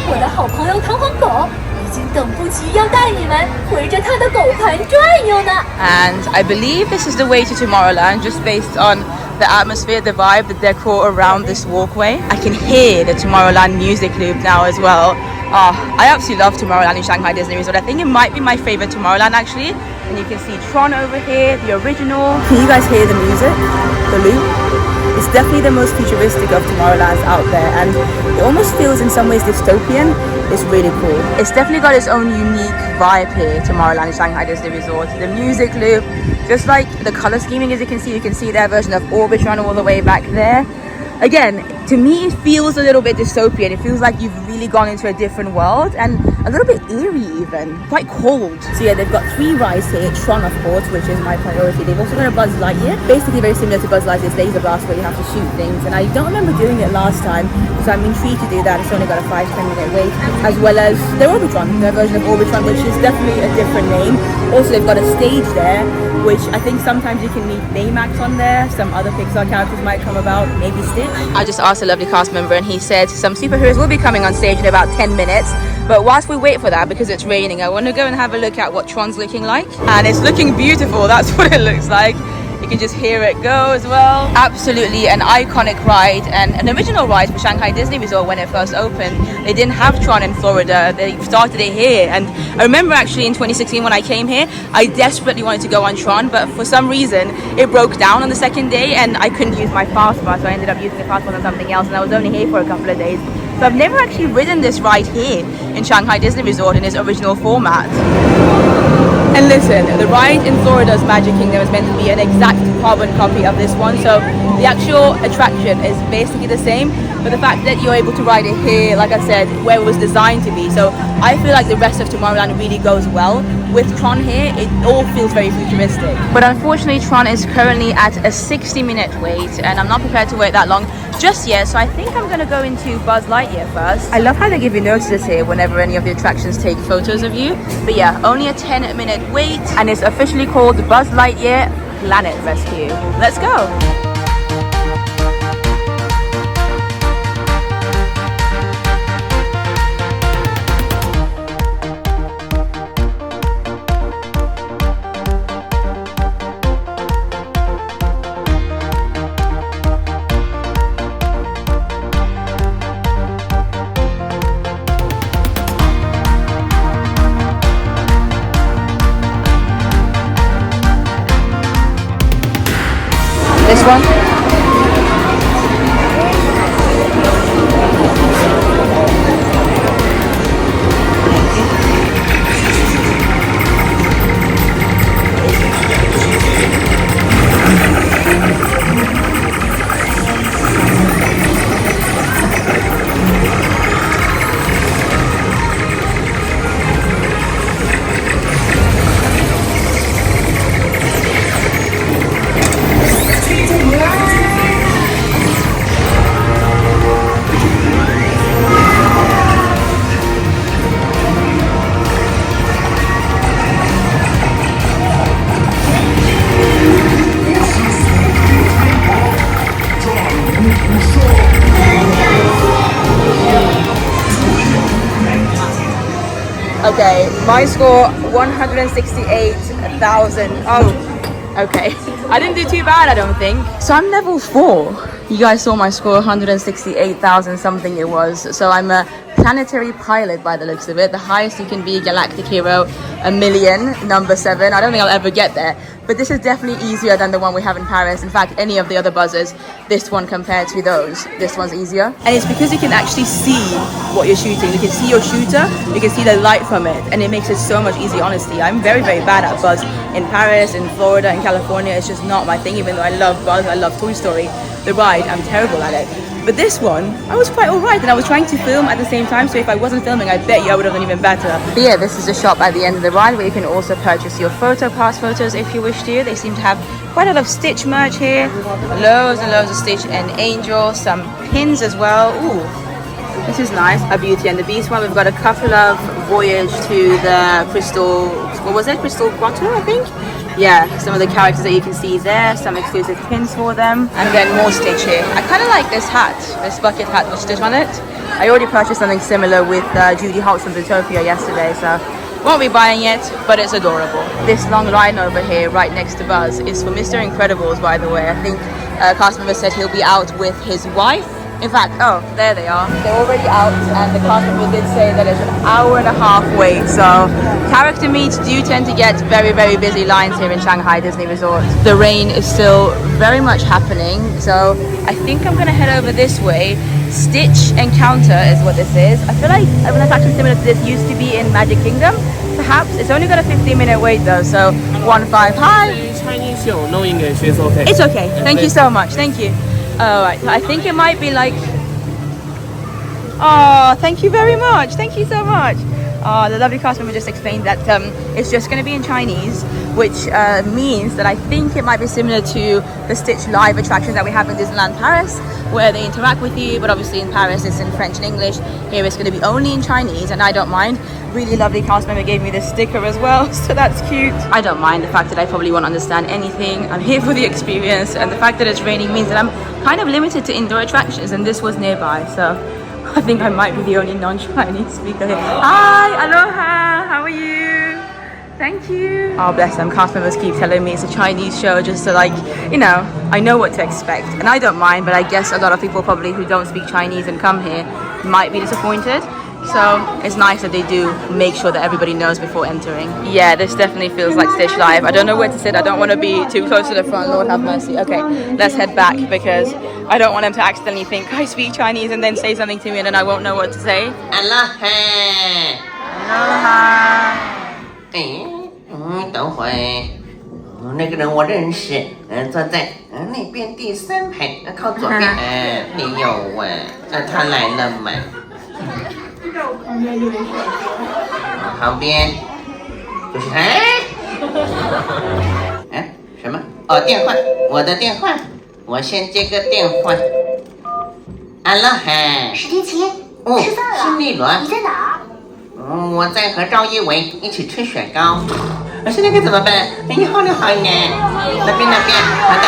And I believe this is the way to Tomorrowland, just based on the atmosphere, the vibe, the decor around this walkway. I can hear the Tomorrowland music loop now as well. I absolutely love Tomorrowland in Shanghai Disney Resort. I think it might be my favorite Tomorrowland actually. And you can see Tron over here, the original. Can you guys hear the music? The loop? It's definitely the most futuristic of Tomorrowlands out there, and it almost feels in some ways dystopian. It's really cool. It's definitely got its own unique vibe here, Tomorrowland Shanghai Disney Resort. The music loop, just like the color scheming, as you can see their version of Orbitron all the way back there. Again, to me it feels a little bit dystopian. It feels like you've really gone into a different world, and a little bit eerie even, quite cold. So yeah, they've got 3 rides here. Tron, of course, which is my priority. They've also got a Buzz Lightyear, basically very similar to Buzz Lightyear's Laser Blast, where you have to shoot things, and I don't remember doing it last time, so I'm intrigued to do that. It's only got a 5-10 minute wait, as well as their Orbitron, their version of Orbitron, which is definitely a different name. Also, they've got a stage there, which I think sometimes you can meet Baymax on there. Some other Pixar characters might come about, maybe Stitch. I just asked a lovely cast member, and he said some superheroes will be coming on stage in about 10 minutes. But whilst we wait for that, because it's raining, I want to go and have a look at what Tron's looking like. And it's looking beautiful, that's what it looks like. You can just hear it go as well. Absolutely an iconic ride, and an original ride for Shanghai Disney Resort when it first opened. They didn't have Tron in Florida, they started it here. And I remember actually in 2016 when I came here, I desperately wanted to go on Tron, but for some reason it broke down on the second day and I couldn't use my fastpass, so I ended up using the fastpass on something else, and I was only here for a couple of days. So I've never actually ridden this ride here in Shanghai Disney Resort in its original format. And listen, the ride in Florida's Magic Kingdom is meant to be an exact carbon copy of this one, so the actual attraction is basically the same, but the fact that you're able to ride it here, like I said, where it was designed to be. So I feel like the rest of Tomorrowland really goes well. With Tron here, it all feels very futuristic. But unfortunately, Tron is currently at a 60-minute wait, and I'm not prepared to wait that long just yet, so I think I'm going to go into Buzz Lightyear first. I love how they give you notices here whenever any of the attractions take photos of you. But yeah, only a 10-minute wait, and it's officially called Buzz Lightyear Planet Rescue. Let's go! This one? Okay, my score 168,000. Oh, okay. I didn't do too bad, I don't think. So I'm level 4. You guys saw my score, 168,000 something it was. So I'm a planetary pilot by the looks of it. The highest you can be, galactic hero, 1 million, number 7. I don't think I'll ever get there. But this is definitely easier than the one we have in Paris. In fact, any of the other buzzers, this one compared to those, this one's easier. And it's because you can actually see what you're shooting. You can see your shooter, you can see the light from it, and it makes it so much easier, honestly. I'm very, very bad at Buzz in Paris, in Florida, in California. It's just not my thing, even though I love Buzz, I love Toy Story. The ride, I'm terrible at it. But this one, I was quite alright, and I was trying to film at the same time, so if I wasn't filming, I bet you I would have done even better. But yeah, this is a shop at the end of the ride where you can also purchase your photo pass photos if you wish to. They seem to have quite a lot of Stitch merch here. Loads and loads of Stitch and Angel, some pins as well. Ooh, this is nice. A Beauty and the Beast one. We've got a couple of Voyage to the Crystal, what was it? Crystal Grotto, I think? Yeah, some of the characters that you can see there, some exclusive pins for them, and then more Stitch here. I kind of like this hat, this bucket hat with Stitch on it. I already purchased something similar with Judy Holtz from Zootopia yesterday, so won't be buying it, but it's adorable. This long line over here, right next to Buzz, is for Mr. Incredibles, by the way. I think cast member said he'll be out with his wife In fact, oh, there they are. They're already out, and the cast member did say that it's an hour and a half wait. So character meets do tend to get very, very busy lines here in Shanghai Disney Resort. The rain is still very much happening, so I think I'm gonna head over this way. Stitch Encounter is what this is. I feel like an attraction similar to this used to be in Magic Kingdom. Perhaps it's only got a 15-minute wait though. So 1-5. Hi. Chinese show, no English, it's okay. It's okay. Thank you so much. Thank you. Alright, so I think it might be like... Oh, thank you very much. Thank you so much. The lovely cast member just explained that it's just going to be in Chinese, which means that I think it might be similar to the Stitch live attraction that we have in Disneyland Paris, where they interact with you, but obviously in Paris it's in French and English. Here it's going to be only in Chinese, and I don't mind. Really lovely cast member gave me this sticker as well, so that's cute. I don't mind the fact that I probably won't understand anything. I'm here for the experience, and the fact that it's raining means that I'm kind of limited to indoor attractions, and this was nearby, so I think I might be the only non-Chinese speaker here. Hi, aloha, how are you? Thank you. Oh, bless them. Cast members keep telling me it's a Chinese show just to, like, you know, I know what to expect. And I don't mind, but I guess a lot of people probably who don't speak Chinese and come here might be disappointed. So it's nice that they do make sure that everybody knows before entering. Yeah, this definitely feels like Stitch Live. I don't know where to sit. I don't want to be too close to the front. Lord have mercy. Okay, let's head back because I don't want them to accidentally think I speak Chinese and then say something to me and then I won't know what to say. Aloha. Aloha. 等会那个人我认识，坐在那边第3排，靠左边。你有问，他来了吗？旁边就是什么？哦，电话，我的电话，我先接个电话。Aloha，史迪奇，吃饭了？是丽伦。你在哪儿？我在和赵一伟一起吃雪糕。现在该怎么办？你好，你好呢？那边，好的，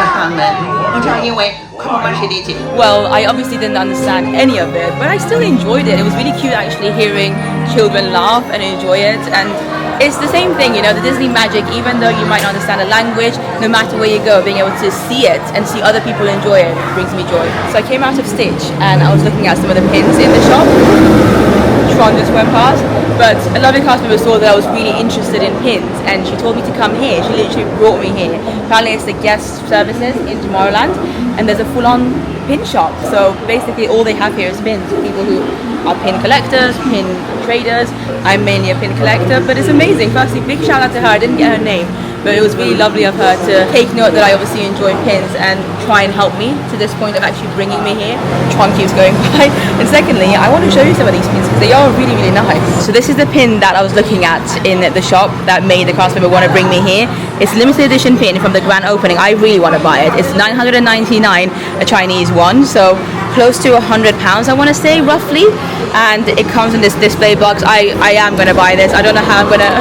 好的。赵一伟，快帮史迪奇。Well, I obviously didn't understand any of it, but I still enjoyed it. It was really cute actually hearing children laugh and enjoy it. And it's the same thing, you know, the Disney magic, even though you might not understand the language, no matter where you go, being able to see it and see other people enjoy it brings me joy. So I came out of Stitch and I was looking at some of the pins in the shop. Tron just went past, but a lovely cast member saw that I was really interested in pins and she told me to come here. She literally brought me here. Apparently it's the guest services in Tomorrowland and there's a full-on pin shop. So basically all they have here is pins. People who are pin collectors, pin traders. I'm mainly a pin collector, but it's amazing. Firstly, big shout out to her. I didn't get her name, but it was really lovely of her to take note that I obviously enjoy pins and try and help me to this point of actually bringing me here. Tron keeps going by. And secondly, I want to show you some of these pins because they are really, really nice. So this is the pin that I was looking at in the shop that made the cast member want to bring me here. It's a limited edition pin from the grand opening. I really want to buy it. It's $999, a Chinese one, so close to £100, I want to say, roughly. And it comes in this display box. I am going to buy this. I don't know how I'm going to...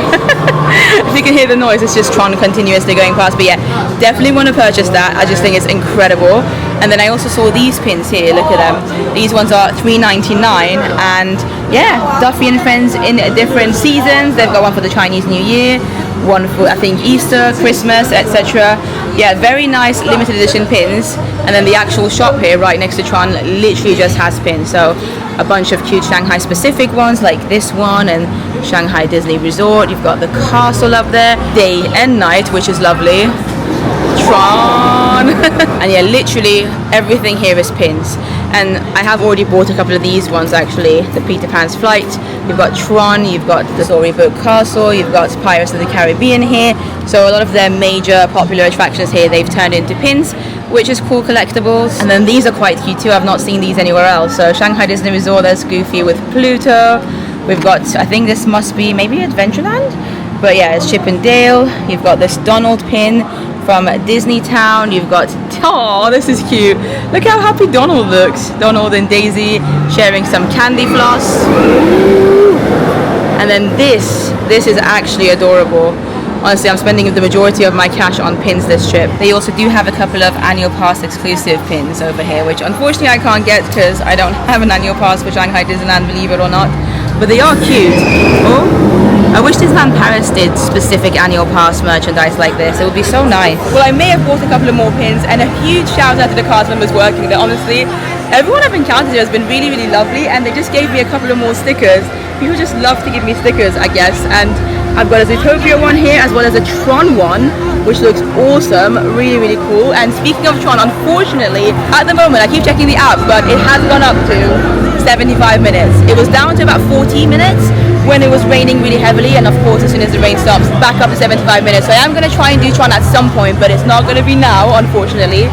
If you can hear the noise, it's just Tron continuously going past. But yeah, definitely want to purchase that. I just think it's incredible. And then I also saw these pins here. Look at them. These ones are $3.99. And yeah, Duffy and Friends in different seasons. They've got one for the Chinese New Year, one for, I think, Easter, Christmas, etc. Yeah, very nice limited edition pins. And then the actual shop here right next to Tron literally just has pins. So a bunch of cute Shanghai specific ones like this one and Shanghai Disney Resort. You've got the castle up there, day and night, which is lovely. Tron. And yeah, literally everything here is pins. And I have already bought a couple of these ones actually. The Peter Pan's Flight, you've got Tron, you've got the Storybook Castle, you've got Pirates of the Caribbean here. So a lot of their major popular attractions here they've turned into pins, which is cool collectibles. And then these are quite cute too. I've not seen these anywhere else. So Shanghai Disney Resort, there's Goofy with Pluto. We've got, I think this must be maybe Adventureland, but yeah, it's Chip and Dale. You've got this Donald pin from Disney Town. You've got, oh, this is cute. Look how happy Donald looks. Donald and Daisy sharing some candy floss. And then this is actually adorable. Honestly, I'm spending the majority of my cash on pins this trip. They also do have a couple of annual pass exclusive pins over here, which unfortunately I can't get because I don't have an annual pass for Shanghai Disneyland, believe it or not. But they are cute. Oh, I wish Disneyland Paris did specific annual pass merchandise like this. It would be so nice. Well, I may have bought a couple of more pins, and a huge shout out to the cast members working there. Honestly, Everyone I've encountered here has been really, really lovely, and they just gave me a couple of more stickers. People just love to give me stickers, I guess. And I've got a Zootopia one here as well as a Tron one, which looks awesome, really, really cool. And speaking of Tron, unfortunately, at the moment, I keep checking the app, but it has gone up to 75 minutes. It was down to about 40 minutes when it was raining really heavily, and of course as soon as the rain stops, back up to 75 minutes. So I am going to try and do Tron at some point, but it's not going to be now, unfortunately.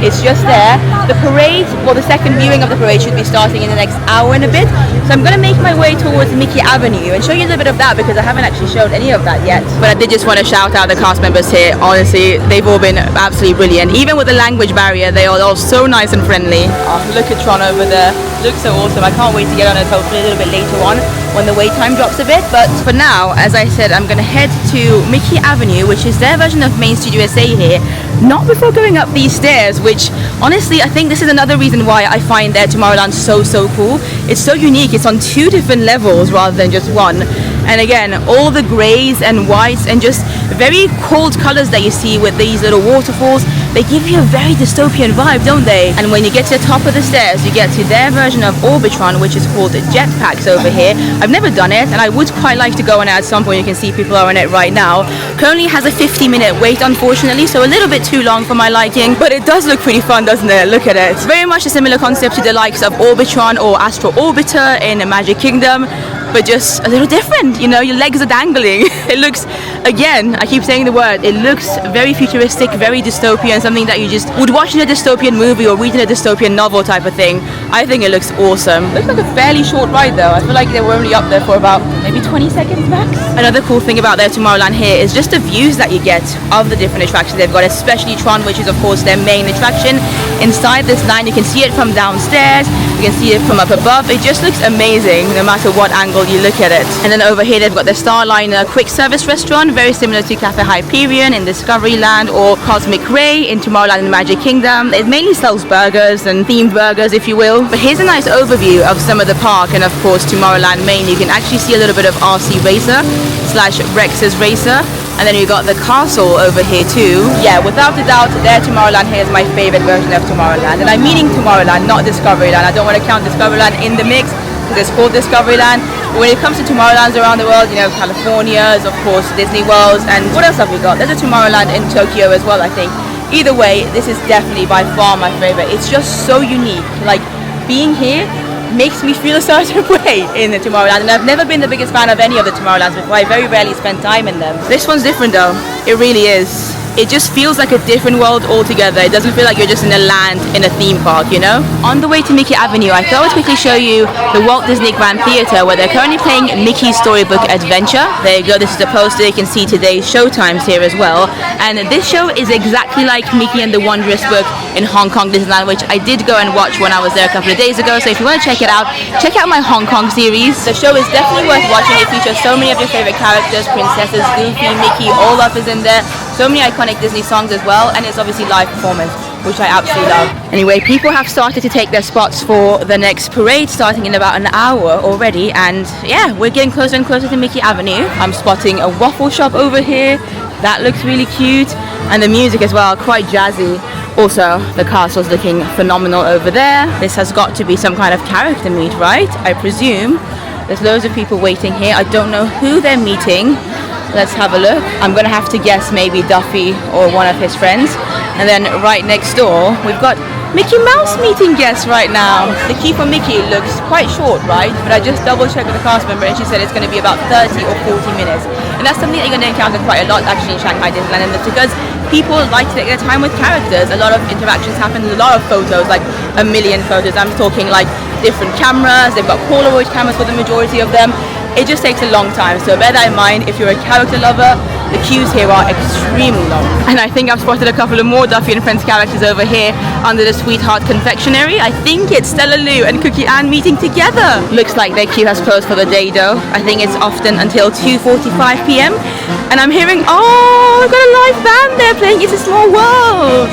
It's just there. The parade, well, the second viewing of the parade should be starting in the next hour and a bit. So I'm going to make my way towards Mickey Avenue and show you a little bit of that, because I haven't actually showed any of that yet. But I did just want to shout out the cast members here. Honestly, they've all been absolutely brilliant. Even with the language barrier, they are all so nice and friendly. Oh, look at Tron over there. Looks so awesome. I can't wait to get on it, hopefully a little bit later on when the wait time drops a bit. But for now, as I said, I'm going to head to Mickey Avenue, which is their version of Main Street USA here. Not before going up these stairs, which honestly I think this is another reason why I find their Tomorrowland so cool. It's so unique. It's on 2 different levels rather than just one. And again, all the greys and whites and just very cold colors that you see with these little waterfalls, they give you a very dystopian vibe, don't they? And when you get to the top of the stairs, you get to their version of Orbitron, which is called Jetpacks over here. I've never done it, and I would quite like to go on it at some point. You can see people are on it right now. Currently has a 50-minute wait, unfortunately, so a little bit too long for my liking, but it does look pretty fun, doesn't it? Look at it. It's very much a similar concept to the likes of Orbitron or Astro Orbiter in Magic Kingdom, but just a little different, you know, your legs are dangling. It looks, again, I keep saying the word, it looks very futuristic, very dystopian, something that you just would watch in a dystopian movie or read in a dystopian novel type of thing. I think it looks awesome. Looks like a fairly short ride though. I feel like they were only up there for about maybe 20 seconds max. Another cool thing about their Tomorrowland here is just the views that you get of the different attractions they've got, especially Tron, which is of course their main attraction. Inside this line, you can see it from downstairs, you can see it from up above. It just looks amazing no matter what angle you look at it. And then over here they've got the Starliner quick service restaurant, very similar to Cafe Hyperion in Discoveryland or Cosmic Ray in Tomorrowland and Magic Kingdom. It mainly sells burgers and themed burgers, if you will. But here's a nice overview of some of the park, and of course Tomorrowland Main. You can actually see a little bit of RC Racer / Rex's Racer. And then you got the castle over here too. Yeah, without a doubt, their Tomorrowland here is my favorite version of Tomorrowland. And I'm meaning Tomorrowland, not Discoveryland. I don't want to count Discoveryland in the mix because it's called Discoveryland. But when it comes to Tomorrowlands around the world, you know, California's, of course, Disney World's, and what else have we got? There's a Tomorrowland in Tokyo as well, I think. Either way, this is definitely by far my favorite. It's just so unique. Like, being here makes me feel a certain way in the Tomorrowland, and I've never been the biggest fan of any of the Tomorrowlands before. I very rarely spend time in them. This one's different though. It really is. It just feels like a different world altogether. It doesn't feel like you're just in a land in a theme park, you know? On the way to Mickey Avenue, I thought I'd quickly show you the Walt Disney Grand Theatre, where they're currently playing Mickey's Storybook Adventure. There you go, this is the poster. You can see today's showtimes here as well. And this show is exactly like Mickey and the Wondrous Book in Hong Kong Disneyland, which I did go and watch when I was there a couple of days ago. So if you want to check it out, check out my Hong Kong series. The show is definitely worth watching. It features so many of your favorite characters, princesses, Goofy, Mickey, Olaf is in there. So many iconic Disney songs as well, and it's obviously live performance, which I absolutely love. Anyway, people have started to take their spots for the next parade, starting in about an hour already, and yeah, we're getting closer and closer to Mickey Avenue. I'm spotting a waffle shop over here. That looks really cute, and the music as well, quite jazzy. Also, the castle's looking phenomenal over there. This has got to be some kind of character meet, right? I presume. There's loads of people waiting here. I don't know who they're meeting. Let's have a look. I'm gonna have to guess maybe Duffy or one of his friends. And then right next door, we've got Mickey Mouse meeting guests right now. The queue for Mickey looks quite short, right? But I just double checked with the cast member and she said it's gonna be about 30 or 40 minutes. And that's something that you're gonna encounter quite a lot actually in Shanghai Disneyland, and that's because people like to take their time with characters. A lot of interactions happen, a lot of photos, like a million photos. I'm talking like different cameras. They've got Polaroid cameras for the majority of them. It just takes a long time, so bear that in mind. If you're a character lover, the queues here are extremely long. And I think I've spotted a couple of more Duffy and Friends characters over here under the Sweetheart Confectionery. I think it's Stella Lou and Cookie Ann meeting together. Looks like their queue has closed for the day though. I think it's often until 2:45 p.m. And I'm hearing, oh, I've got a live band there playing It's a Small World.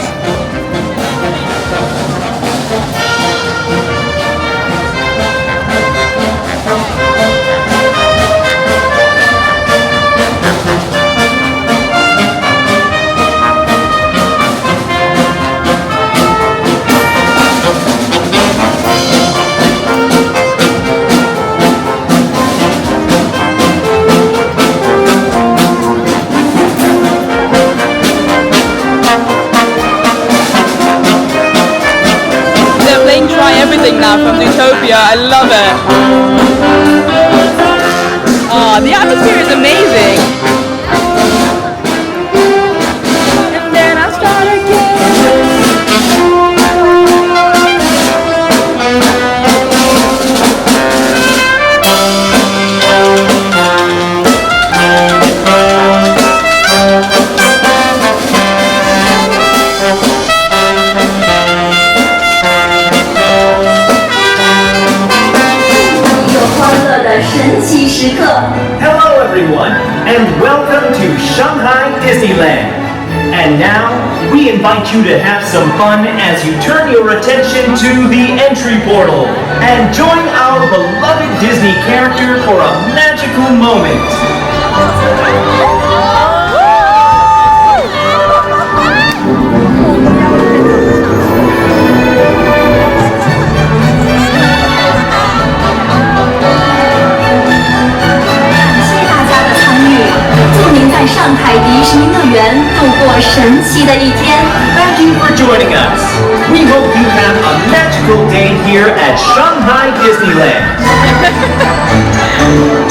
Oh, the atmosphere is amazing. And then I start again. Hello everyone, and welcome to Shanghai Disneyland. And now, we invite you to have some fun as you turn your attention to the entry portal and join our beloved Disney character for a magical moment. Thank you for joining us. We hope you have a magical day here at Shanghai Disneyland.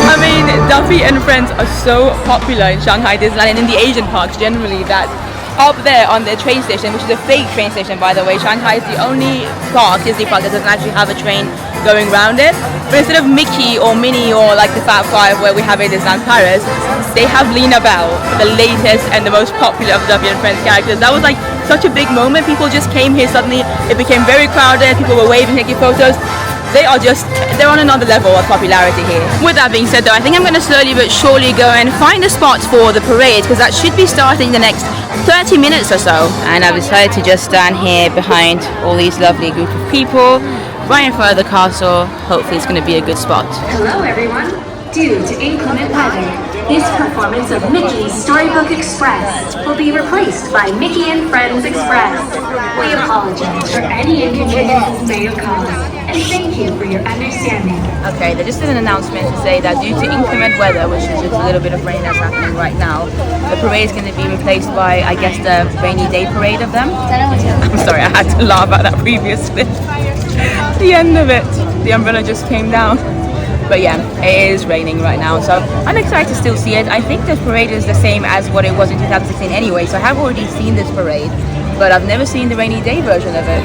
I mean, Duffy and Friends are so popular in Shanghai Disneyland and in the Asian parks generally that up there on the train station, which is a fake train station by the way, Shanghai is the only Disney park that doesn't actually have a train going around it. But instead of Mickey or Minnie or like the Fab Five where we have in Disneyland Paris, they have Lina Bell, the latest and the most popular of Duffy and Friends characters. That was like such a big moment. People just came here suddenly. It became very crowded. People were waving, taking photos. They're on another level of popularity here. With that being said though, I think I'm going to slowly but surely go and find a spot for the parade because that should be starting in the next 30 minutes or so. And I've decided to just stand here behind all these lovely group of people, right in front of the castle. Hopefully it's going to be a good spot. Hello everyone. Due to inclement weather, this performance of Mickey's Storybook Express will be replaced by Mickey and Friends Express. We apologize for any inconveniences may have caused, and thank you for your understanding. Okay, they just did an announcement to say that due to inclement weather, which is just a little bit of rain that's happening right now, the parade is going to be replaced by, I guess, the rainy day parade of them. I'm sorry, I had to laugh at that previous clip. The end of it, the umbrella just came down. But yeah, it is raining right now, so I'm excited to still see it. I think this parade is the same as what it was in 2016 anyway, so I have already seen this parade, but I've never seen the rainy day version of it.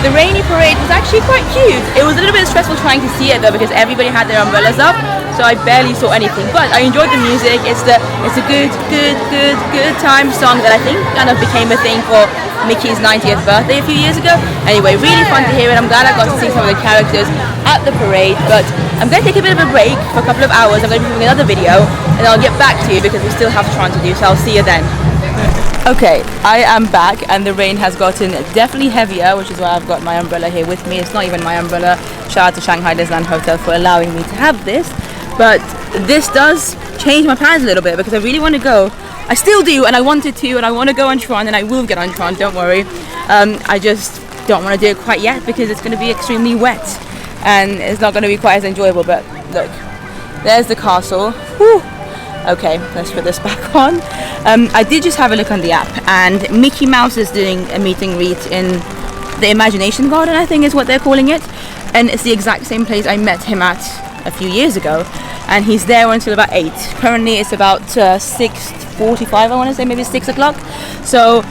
The rainy parade was actually quite cute. It was a little bit stressful trying to see it though because everybody had their umbrellas up, so I barely saw anything. But I enjoyed the music. It's a good time song that I think kind of became a thing for Mickey's 90th birthday a few years ago. Anyway, really fun to hear it. I'm glad I got to see some of the characters at the parade. But I'm going to take a bit of a break for a couple of hours. I'm going to be doing another video and I'll get back to you because we still have Tron to do. So I'll see you then. Okay, I am back and the rain has gotten definitely heavier, which is why I've got my umbrella here with me. It's not even my umbrella. Shout out to Shanghai Disneyland Hotel for allowing me to have this. But this does change my plans a little bit because I really want to go. I still do and I wanted to and I want to go on Tron and I will get on Tron, don't worry. I just don't want to do it quite yet because it's going to be extremely wet and it's not going to be quite as enjoyable. But look, there's the castle. Whew. Okay, let's put this back on. I did just have a look on the app and Mickey Mouse is doing a meet and greet in the Imagination Garden, I think is what they're calling it. And it's the exact same place I met him at a few years ago. And he's there until about 8. Currently it's about 6:45, I want to say, maybe 6 o'clock. So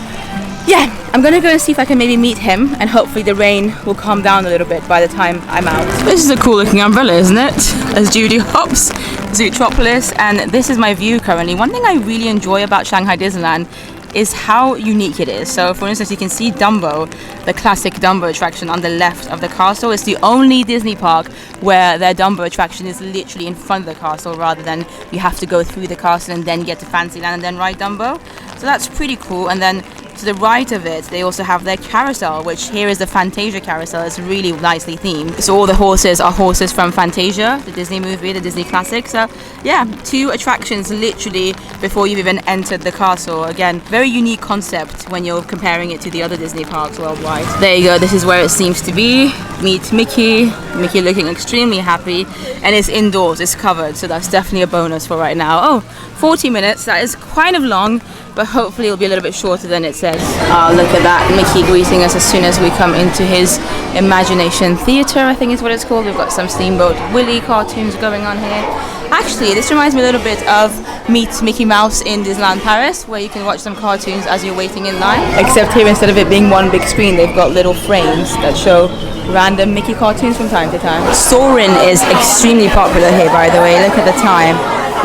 yeah, I'm gonna go and see if I can maybe meet him and hopefully the rain will calm down a little bit by the time I'm out. This is a cool looking umbrella, isn't it? As Judy hops, Zootopia, and this is my view currently. One thing I really enjoy about Shanghai Disneyland is how unique it is. So for instance, you can see Dumbo, the classic Dumbo attraction on the left of the castle. It's the only Disney park where their Dumbo attraction is literally in front of the castle, rather than you have to go through the castle and then get to Fantasyland and then ride Dumbo. So that's pretty cool. And then to the right of it, they also have their carousel, which here is the Fantasia carousel. It's really nicely themed. So all the horses are horses from Fantasia, the Disney movie, the Disney classic. So yeah, 2 attractions literally before you've even entered the castle. Again, very unique concept when you're comparing it to the other Disney parks worldwide. There you go, this is where it seems to be. Meet Mickey. Mickey looking extremely happy, and it's indoors, it's covered, so that's definitely a bonus for right now. Oh, 40 minutes, that is kind of long, but hopefully it'll be a little bit shorter than it says. Oh, look at that, Mickey greeting us as soon as we come into his Imagination Theatre, I think is what it's called. We've got some Steamboat Willie cartoons going on here. Actually, this reminds me a little bit of Meet Mickey Mouse in Disneyland Paris, where you can watch some cartoons as you're waiting in line. Except here, instead of it being one big screen, they've got little frames that show random Mickey cartoons from time to time. Soarin' is extremely popular here, by the way. Look at the time.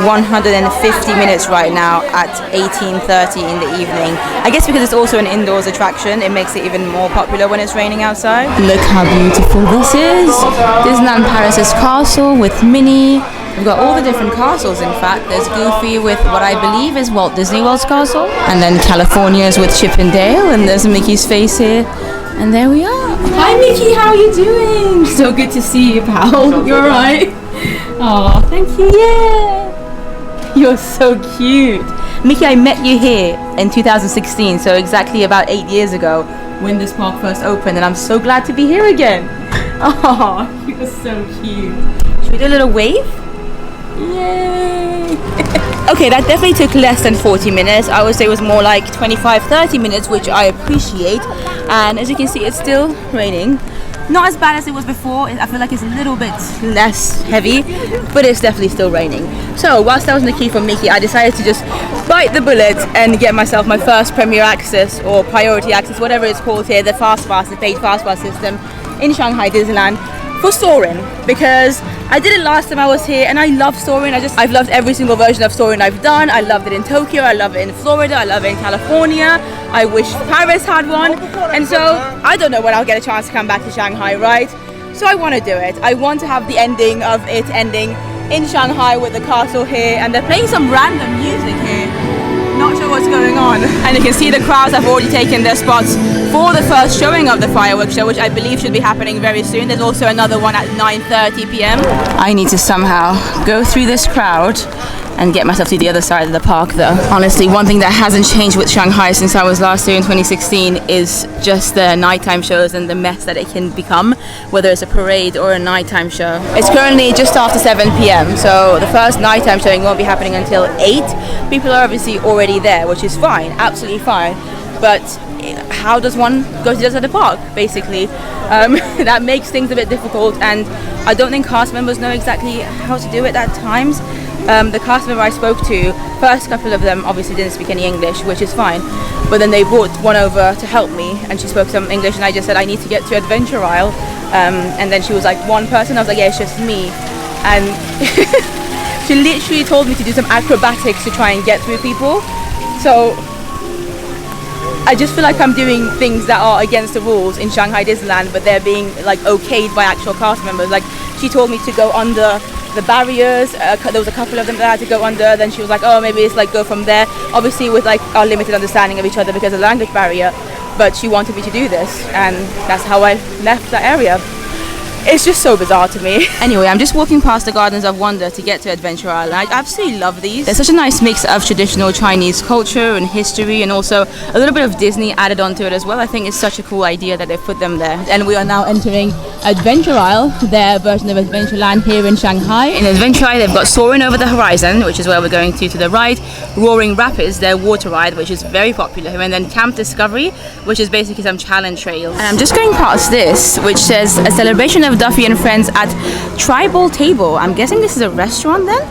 150 minutes right now at 18:30 in the evening. I guess because it's also an indoors attraction, it makes it even more popular when it's raining outside. Look how beautiful this is. Disneyland Paris's castle with Minnie. We've got all the different castles, in fact. There's Goofy with what I believe is Walt Disney World's castle. And then California's with Chip and Dale, and there's Mickey's face here. And there we are. Hi Mickey, how are you doing? So good to see you, pal. You're alright? Oh, thank you, yeah. You're so cute. Mickey, I met you here in 2016, so exactly about 8 years ago when this park first opened, and I'm so glad to be here again. Oh, you're so cute. Should we do a little wave? Yay! Okay, that definitely took less than 40 minutes. I would say it was more like 25-30 minutes, which I appreciate. And as you can see, it's still raining. Not as bad as it was before. I feel like it's a little bit less heavy, but it's definitely still raining. So whilst I was in the queue for Mickey, I decided to just bite the bullet and get myself my first Premier Access or Priority Access, whatever it's called here, the Fast Pass, the paid Fast Pass system in Shanghai Disneyland for Soarin', because I did it last time I was here and I love Soarin'. I've loved every single version of Soarin' I've done. I loved it in Tokyo, I love it in Florida, I love it in California. I wish Paris had one, and so I don't know when I'll get a chance to come back to Shanghai, right? So I want to do it. I want to have the ending of it ending in Shanghai with the castle here, and they're playing some random music here. Not sure what's going on. And you can see the crowds have already taken their spots for the first showing of the fireworks show, which I believe should be happening very soon. There's also another one at 9:30 p.m. I need to somehow go through this crowd and get myself to the other side of the park though. Honestly, one thing that hasn't changed with Shanghai since I was last here in 2016 is just the nighttime shows and the mess that it can become, whether it's a parade or a nighttime show. It's currently just after 7 p.m, so the first nighttime showing won't be happening until 8. People are obviously already there, which is fine, absolutely fine, but how does one go to the other side of the park, basically? That makes things a bit difficult, and I don't think cast members know exactly how to do it at times. The cast member I spoke to, first couple of them obviously didn't speak any English, which is fine, but then they brought one over to help me and she spoke some English, and I just said I need to get to Adventure Isle, and then she was like, one person? I was like, yeah, it's just me. And she literally told me to do some acrobatics to try and get through people, so I just feel like I'm doing things that are against the rules in Shanghai Disneyland, but they're being like okayed by actual cast members. Like, she told me to go under the barriers, there was a couple of them that I had to go under, then she was like, oh, maybe it's like go from there, obviously with like our limited understanding of each other because of the language barrier, but she wanted me to do this, and that's how I left that area. It's just so bizarre to me. Anyway, I'm just walking past the Gardens of Wonder to get to Adventure Island. I absolutely love these. There's such a nice mix of traditional Chinese culture and history, and also a little bit of Disney added onto it as well. I think it's such a cool idea that they put them there. And we are now entering Adventure Isle, their version of Adventureland here in Shanghai. In Adventure Isle, they've got Soarin' Over the Horizon, which is where we're going to the right. Roaring Rapids, their water ride, which is very popular here. And then Camp Discovery, which is basically some challenge trails. And I'm just going past this, which says a celebration of Duffy and Friends at Tribal Table. I'm guessing this is a restaurant then?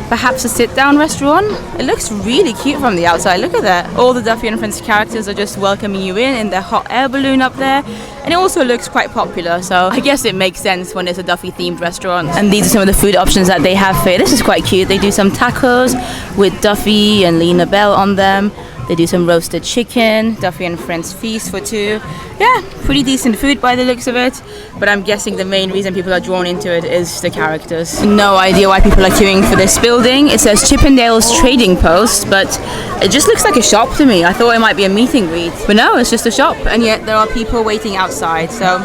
Perhaps a sit-down restaurant? It looks really cute from the outside. Look at that. All the Duffy and Friends characters are just welcoming you in their hot air balloon up there. And it also looks quite popular, so I guess it makes sense when it's a Duffy themed restaurant. And these are some of the food options that they have here. This is quite cute. They do some tacos with Duffy and Lena Bell on them. They do some roasted chicken, Duffy and Friends feast for two. Yeah, pretty decent food by the looks of it. But I'm guessing the main reason people are drawn into it is the characters. No idea why people are queuing for this building. It says Chippendale's Trading Post, but it just looks like a shop to me. I thought it might be a meet and greet, but no, it's just a shop. And yet there are people waiting outside, so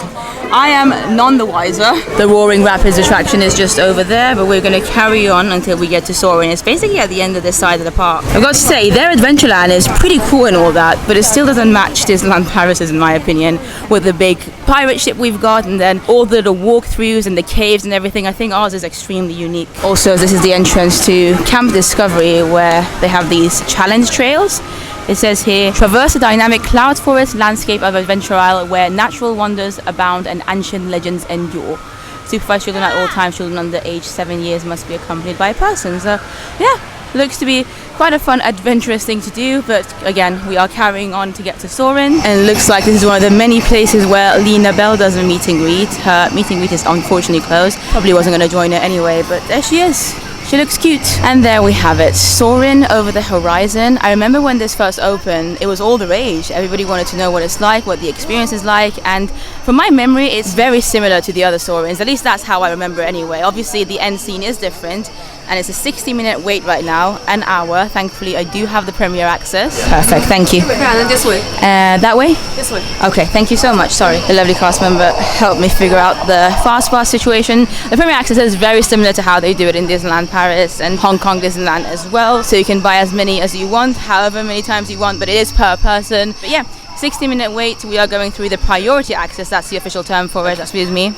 I am none the wiser. The Roaring Rapids attraction is just over there, but we're going to carry on until we get to Soarin'. It's basically at the end of this side of the park. I've got to say, their Adventureland is pretty cool and all that, but it still doesn't match Disneyland Paris's, in my opinion, with the big pirate ship we've got and then all the walkthroughs and the caves and everything. I think ours is extremely unique. Also, this is the entrance to Camp Discovery, where they have these challenge trails. It says here, traverse a dynamic cloud forest landscape of Adventure Isle where natural wonders abound and ancient legends endure. Supervised children at all times, children under age 7 years must be accompanied by a person. So yeah, looks to be quite a fun, adventurous thing to do. But again, we are carrying on to get to Soarin'. And it looks like this is one of the many places where Lena Bell does a meet and greet. Her meet and greet is unfortunately closed. Probably wasn't going to join it anyway, but there she is. She looks cute. And there we have it, Soarin' over the horizon. I remember when this first opened, it was all the rage. Everybody wanted to know what it's like, what the experience is like, and from my memory, it's very similar to the other Soarins. At least that's how I remember it anyway. Obviously, the end scene is different, and it's a 60-minute wait right now, an hour. Thankfully, I do have the premiere access. Perfect, thank you. Yeah, and this way. That way? This way. Okay, thank you so much. Sorry, the lovely cast member helped me figure out the fast pass situation. The premiere access is very similar to how they do it in Disneyland Paris and Hong Kong Disneyland as well. So you can buy as many as you want, however many times you want, but it is per person. But yeah, 60-minute wait. We are going through the priority access. That's the official term for it. Excuse me.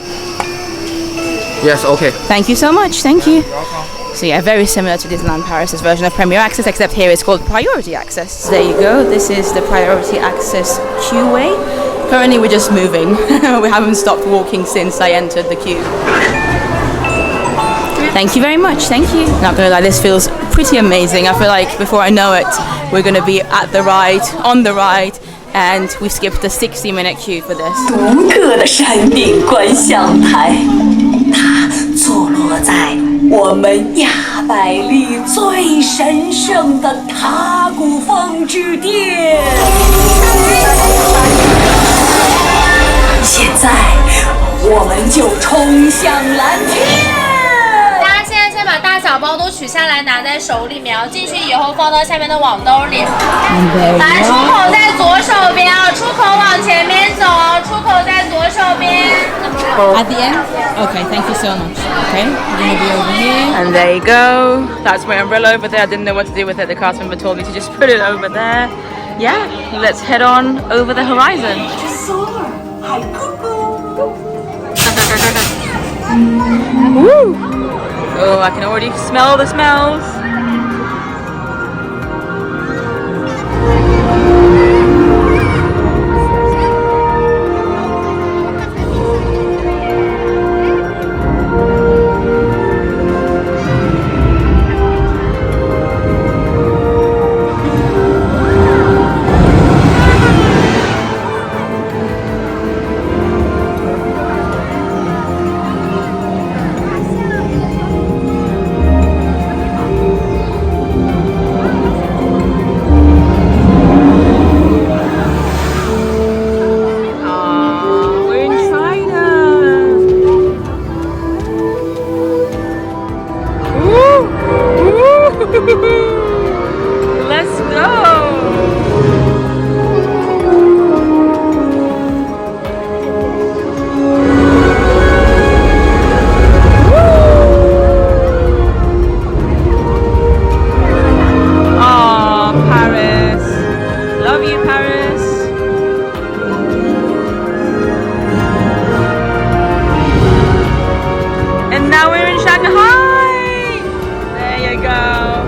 Yes, okay. Thank you so much. Thank you. So yeah, very similar to Disneyland Paris' version of Premier Access, except here it's called Priority Access. So there you go, this is the Priority Access queueway. Currently we're just moving. We haven't stopped walking since I entered the queue. Thank you very much, thank you. Not gonna lie, this feels pretty amazing. I feel like before I know it, we're gonna be at the ride, on the ride, and we skipped the 60-minute queue for this. 独特的山顶观象台，它坐落在我们亚百利最神圣的塔古峰之巅。现在，我们就冲向蓝天。 先把大小包都取下来，拿在手里面，然后进去以后放到下面的网兜里。来，出口在左手边啊，出口往前面走，出口在左手边。At the end? Okay, thank you so much. Okay, we're gonna be over here. And there you go. That's my umbrella over there. I didn't know what to do with it. The cast member told me to just put it over there. Yeah, let's head on over the horizon. Woo! Oh, I can already smell the smells. Let's go! Oh, Paris. Love you, Paris. And now we're in Shanghai. There you go.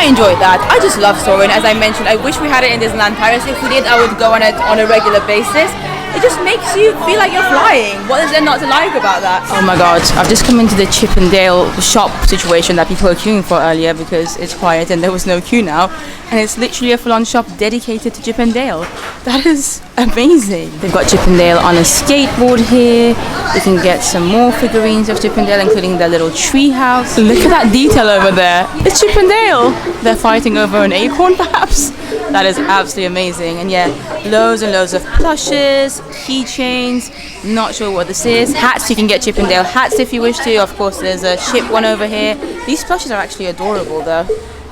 Enjoyed that. I just love Soarin'. As I mentioned, I wish we had it in Disneyland Paris. If we did, I would go on it on a regular basis. It just makes you feel like you're flying. What is there not to like about that? Oh my god, I've just come into the Chip and Dale shop situation that people were queuing for earlier because it's quiet and there was no queue now. And it's literally a full-on shop dedicated to Chip and Dale. That is amazing. They've got Chip and Dale on a skateboard here. You can get some more figurines of Chip and Dale, including their little tree house. Look at that detail over there. It's Chip and Dale. They're fighting over an acorn, perhaps. That is absolutely amazing. And yeah, loads and loads of plushes, keychains. Not sure what this is. Hats, you can get Chip and Dale hats if you wish to. Of course, there's a ship one over here. These plushes are actually adorable though.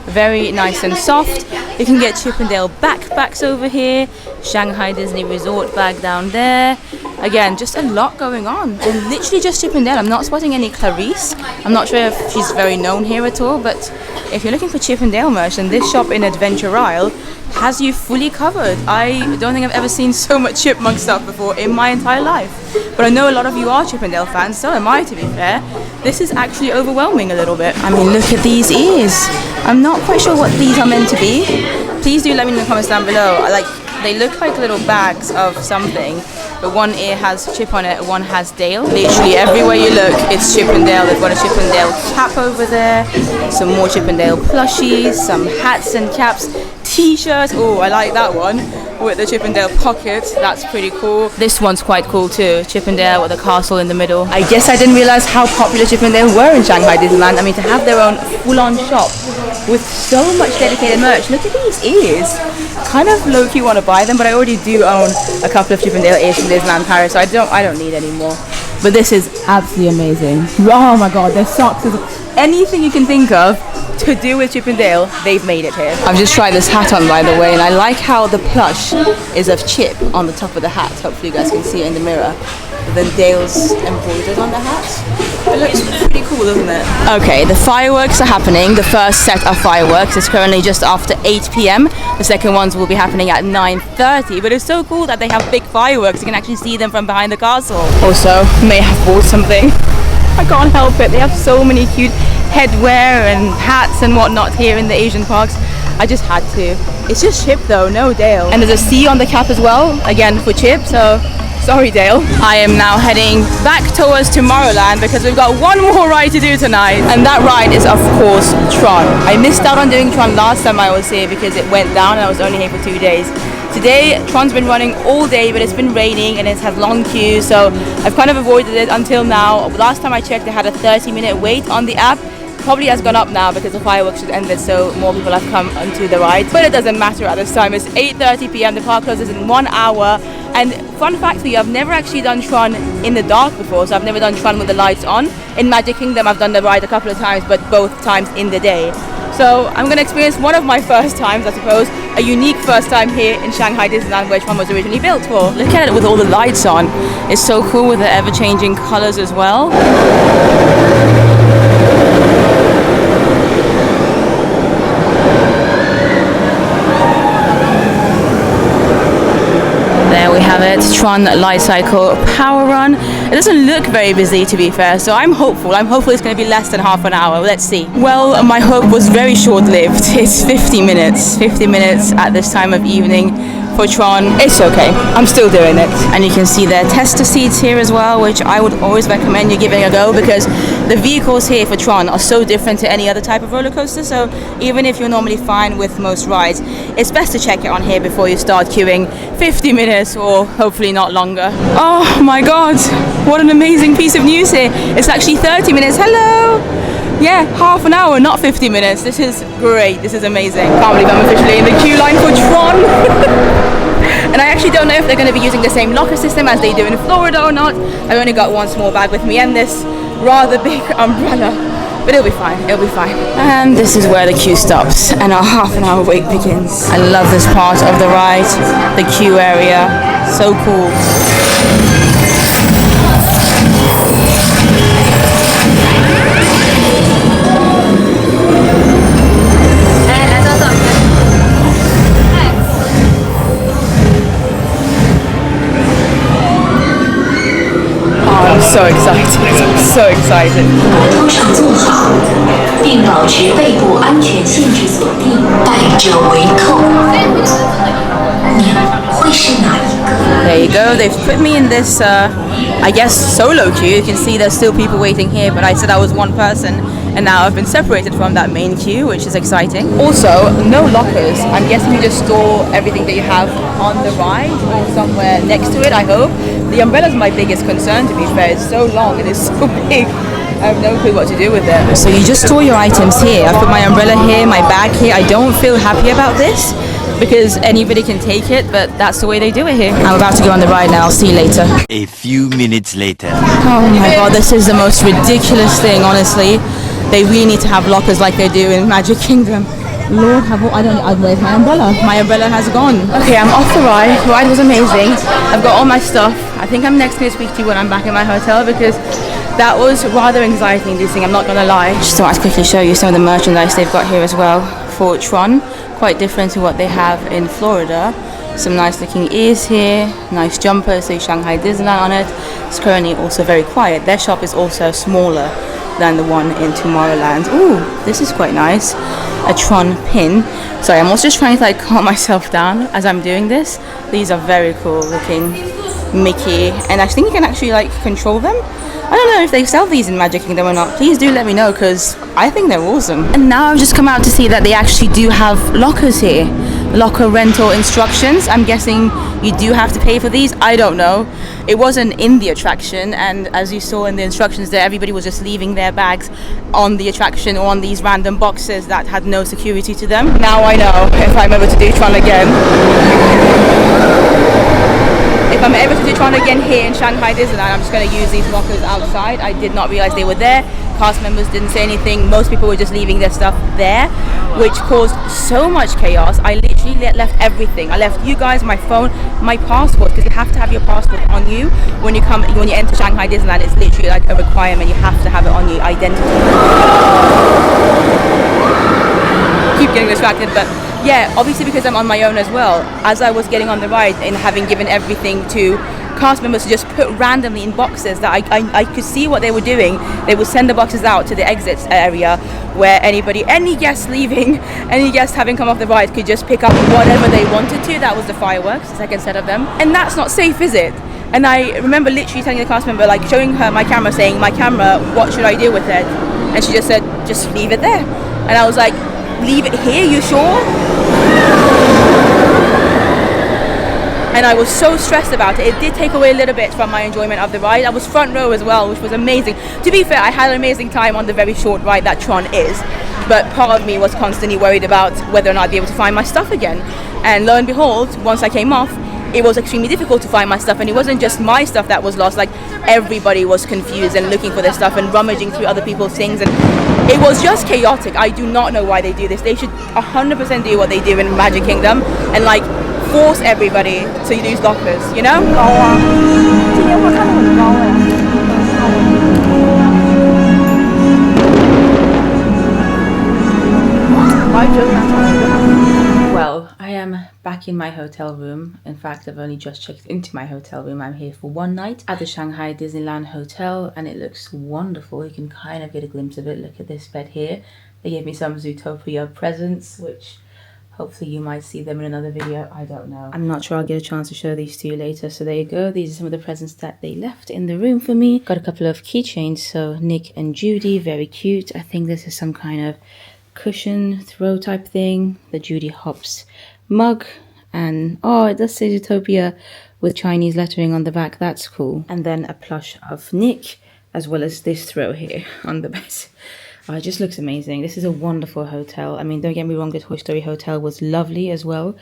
Very nice and soft. You can get Chip and Dale backpacks over here. Shanghai Disney Resort bag down there. Again, just a lot going on. And literally just Chip and Dale. I'm not spotting any Clarice. I'm not sure if she's very known here at all, but if you're looking for Chip and Dale merch, then this shop in Adventure Isle has you fully covered. I don't think I've ever seen so much chipmunk stuff before in my entire life. But I know a lot of you are Chip and Dale fans, so am I, to be fair. This is actually overwhelming a little bit. I mean, look at these ears. I'm not quite sure what these are meant to be. Please do let me know in the comments down below. They look like little bags of something, but one ear has Chip on it, one has Dale. Literally everywhere you look, it's Chip and Dale. They've got a Chip and Dale cap over there, some more Chip and Dale plushies, some hats and caps, t-shirts. Oh, I like that one with the Chip and Dale pocket. That's pretty cool. This one's quite cool too. Chip and Dale with a castle in the middle. I guess I didn't realize how popular Chip and Dale were in Shanghai Disneyland. I mean, to have their own full-on shop with so much dedicated merch. Look at these ears. Kind of low-key want to buy them, but I already do own a couple of Chip and Dale ears from Disneyland Paris, so I don't need any more. But this is absolutely amazing. Oh my god, their socks, anything you can think of to do with Chip and Dale, they've made it here. I've just tried this hat on, by the way, and I like how the plush is of Chip on the top of the hat. Hopefully you guys can see it in the mirror. Then Dale's embroidered on the hat. It looks pretty cool, doesn't it? Okay, the fireworks are happening. The first set of fireworks is currently just after 8 p.m. The second ones will be happening at 9:30. But it's so cool that they have big fireworks. You can actually see them from behind the castle. Also, may have bought something. I can't help it. They have so many cute headwear and hats and whatnot here in the Asian parks. I just had to. It's just Chip though, no Dale. And there's a C on the cap as well, again for Chip, so sorry Dale. I am now heading back towards Tomorrowland because we've got one more ride to do tonight. And that ride is of course Tron. I missed out on doing Tron last time I was here because it went down and I was only here for 2 days. Today, Tron's been running all day, but it's been raining and it's had long queues, so I've kind of avoided it until now. Last time I checked, they had a 30-minute wait on the app. Probably has gone up now because the fireworks should ended, so more people have come onto the ride. But it doesn't matter at this time. It's 8:30 p.m. The park closes in 1 hour. And fun fact for you, I've never actually done Tron in the dark before, so I've never done Tron with the lights on. In Magic Kingdom, I've done the ride a couple of times, but both times in the day. So I'm going to experience one of my first times, I suppose, a unique first time here in Shanghai Disneyland, where Tron was originally built for. Look at it with all the lights on. It's so cool with the ever-changing colors as well. There we have it, Tron Lightcycle Power Run. It doesn't look very busy, to be fair, so I'm hopeful. I'm hopeful it's going to be less than half an hour. Let's see. Well, my hope was very short-lived. It's 50 minutes. 50 minutes at this time of evening for Tron. It's okay. I'm still doing it. And you can see their tester seats here as well, which I would always recommend you giving a go because the vehicles here for Tron are so different to any other type of roller coaster. So even if you're normally fine with most rides, it's best to check it on here before you start queuing 50 minutes or hopefully not longer. Oh my god, what an amazing piece of news here. It's actually 30 minutes. Hello! Yeah, half an hour, not 50 minutes. This is great. This is amazing. Can't believe I'm officially in the queue line for Tron. And I actually don't know if they're going to be using the same locker system as they do in Florida or not. I've only got one small bag with me and this rather big umbrella. But it'll be fine, it'll be fine. And this is where the queue stops and our half an hour wait begins. I love this part of the ride, the queue area. So cool. I'm so excited, I'm so excited. 额头上坐好，并保持背部安全限制锁定，带着围扣。你会是哪一个？ there you go. They've put me in this, I guess, solo queue. You can see there's still people waiting here, but I said I was one person, and now I've been separated from that main queue, which is exciting. Also, no lockers. I'm guessing you just store everything that you have on the ride or somewhere next to it, I hope. The umbrella's my biggest concern, to be fair. It's so long and it's so big. I have no clue what to do with it. So you just store your items here. I put my umbrella here, my bag here. I don't feel happy about this because anybody can take it, but that's the way they do it here. I'm about to go on the ride now. I'll see you later. A few minutes later. Oh my god, this is the most ridiculous thing, honestly. They really need to have lockers like they do in Magic Kingdom. Lord, where's my umbrella? My umbrella has gone. Okay, I'm off the ride. The ride was amazing. I've got all my stuff. I think I'm next going to speak to you when I'm back in my hotel because that was rather anxiety-inducing, I'm not gonna lie. Just thought I'd quickly show you some of the merchandise they've got here as well for Tron. Quite different to what they have in Florida. Some nice looking ears here, nice jumper, so Shanghai Disneyland on it. It's currently also very quiet. Their shop is also smaller than the one in Tomorrowland. Ooh, this is quite nice. A Tron pin. Sorry, I'm also just trying to like calm myself down as I'm doing this. These are very cool looking Mickey, and I think you can actually like control them. I don't know if they sell these in Magic Kingdom or not. Please do let me know because I think they're awesome. And now I've just come out to see that they actually do have lockers here. Locker rental instructions. I'm guessing you do have to pay for these. I don't know. It wasn't in the attraction, and as you saw in the instructions there, everybody was just leaving their bags on the attraction or on these random boxes that had no security to them. Now I know if I'm ever to do Tron again. If I'm ever to do Tron again here in Shanghai Disneyland, I'm just going to use these lockers outside. I did not realize they were there. Cast members didn't say anything. Most people were just leaving their stuff there, which caused so much chaos. I literally left everything. I left you guys, my phone, my passport, because you have to have your passport on you when you enter Shanghai Disneyland. It's literally like a requirement. You have to have it on your identity. Keep getting distracted, but yeah, obviously because I'm on my own as well, as I was getting on the ride and having given everything to cast members to just put randomly in boxes that I could see what they were doing. They would send the boxes out to the exits area where any guest leaving, any guest having come off the ride could just pick up whatever they wanted to. That was the fireworks, the second set of them. And that's not safe, is it? And I remember literally telling the cast member, like showing her my camera, saying, my camera, what should I do with it? And she just said, just leave it there. And I was like, leave it here, you sure? And I was so stressed about it. It did take away a little bit from my enjoyment of the ride. I was front row as well, which was amazing. To be fair, I had an amazing time on the very short ride that Tron is, but part of me was constantly worried about whether or not I'd be able to find my stuff again. And lo and behold, once I came off, it was extremely difficult to find my stuff, and it wasn't just my stuff that was lost. Like, everybody was confused and looking for their stuff and rummaging through other people's things, and it was just chaotic. I do not know why they do this. They should 100% do what they do in Magic Kingdom and like force everybody to use lockers, you know? Well, I am back in my hotel room. In fact, I've only just checked into my hotel room. I'm here for one night at the Shanghai Disneyland Hotel, and it looks wonderful. You can kind of get a glimpse of it. Look at this bed here. They gave me some Zootopia presents, which hopefully you might see them in another video. I don't know. I'm not sure I'll get a chance to show these to you later. So there you go. These are some of the presents that they left in the room for me. Got a couple of keychains. So Nick and Judy, very cute. I think this is some kind of cushion throw type thing. The Judy Hopps mug. And oh, it does say Zootopia with Chinese lettering on the back. That's cool. And then a plush of Nick, as well as this throw here on the bed. Oh, it just looks amazing. This is a wonderful hotel. I mean, don't get me wrong, the Toy Story Hotel was lovely as well,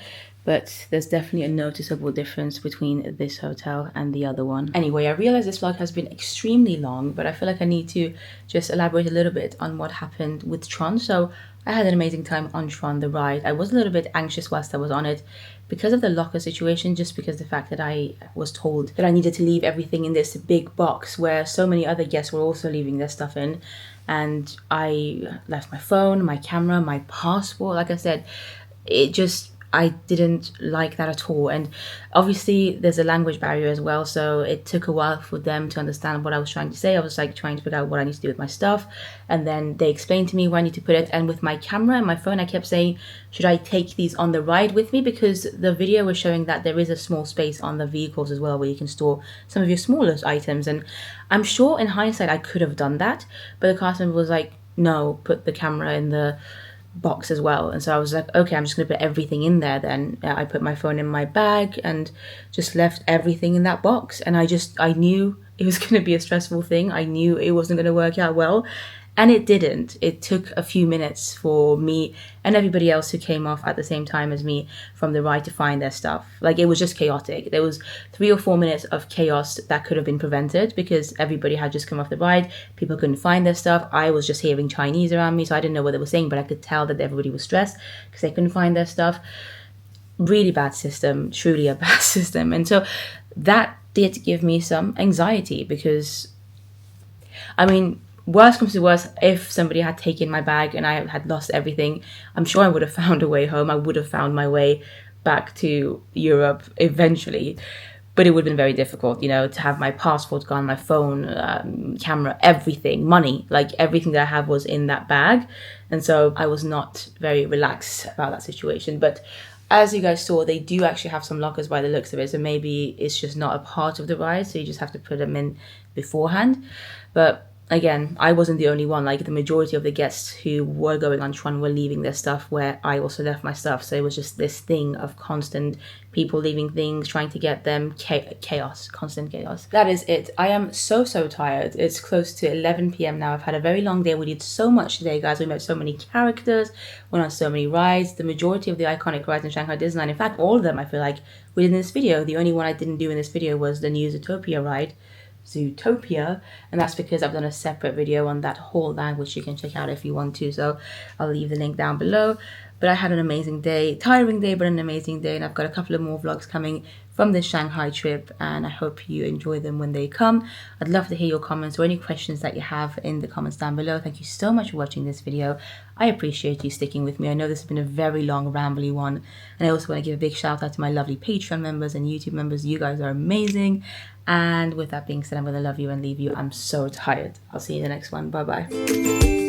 but there's definitely a noticeable difference between this hotel and the other one. Anyway, I realize this vlog has been extremely long, but I feel like I need to just elaborate a little bit on what happened with Tron. So I had an amazing time on Tron, the ride. I was a little bit anxious whilst I was on it because of the locker situation, just because the fact that I was told that I needed to leave everything in this big box where so many other guests were also leaving their stuff in. And I left my phone, my camera, my passport. Like I said, I didn't like that at all. And obviously there's a language barrier as well, so it took a while for them to understand what I was trying to say. I was like trying to figure out what I need to do with my stuff, and then they explained to me where I need to put it. And with my camera and my phone, I kept saying, should I take these on the ride with me? Because the video was showing that there is a small space on the vehicles as well where you can store some of your smaller items. And I'm sure in hindsight I could have done that, but the cast member was like, no, put the camera in the box as well. And so I was like, okay, I'm just gonna put everything in there then. I put my phone in my bag and just left everything in that box. And I knew it was gonna be a stressful thing. I knew it wasn't gonna work out well, and it didn't. It took a few minutes for me and everybody else who came off at the same time as me from the ride to find their stuff. Like, it was just chaotic. There was 3 or 4 minutes of chaos that could have been prevented because everybody had just come off the ride. People couldn't find their stuff. I was just hearing Chinese around me, so I didn't know what they were saying, but I could tell that everybody was stressed because they couldn't find their stuff. Really bad system, truly a bad system. And so that did give me some anxiety because, I mean, worst comes to worst, if somebody had taken my bag and I had lost everything, I'm sure I would have found a way home. I would have found my way back to Europe eventually. But it would have been very difficult, you know, to have my passport gone, my phone, camera, everything, money, like everything that I have was in that bag. And so I was not very relaxed about that situation. But as you guys saw, they do actually have some lockers by the looks of it. So maybe it's just not a part of the ride. So you just have to put them in beforehand. But again, I wasn't the only one. Like, the majority of the guests who were going on Tron were leaving their stuff where I also left my stuff. So it was just this thing of constant people leaving things, trying to get them, chaos, constant chaos. That is it. I am so tired. It's close to 11 p.m. now. I've had a very long day. We did so much today, guys. We met so many characters, went on so many rides. The majority of the iconic rides in Shanghai Disneyland, in fact, all of them, I feel like, we did in this video. The only one I didn't do in this video was the new Zootopia ride. Zootopia, and that's because I've done a separate video on that whole land, which you can check out if you want to, so I'll leave the link down below. But I had an amazing day, tiring day, but an amazing day, and I've got a couple of more vlogs coming from this Shanghai trip, and I hope you enjoy them when they come. I'd love to hear your comments or any questions that you have in the comments down below. Thank you so much for watching this video. I appreciate you sticking with me. I know this has been a very long, rambly one, and I also want to give a big shout out to my lovely Patreon members and YouTube members. You guys are amazing. And with that being said, I'm going to love you and leave you. I'm so tired. I'll see you in the next one. Bye-bye.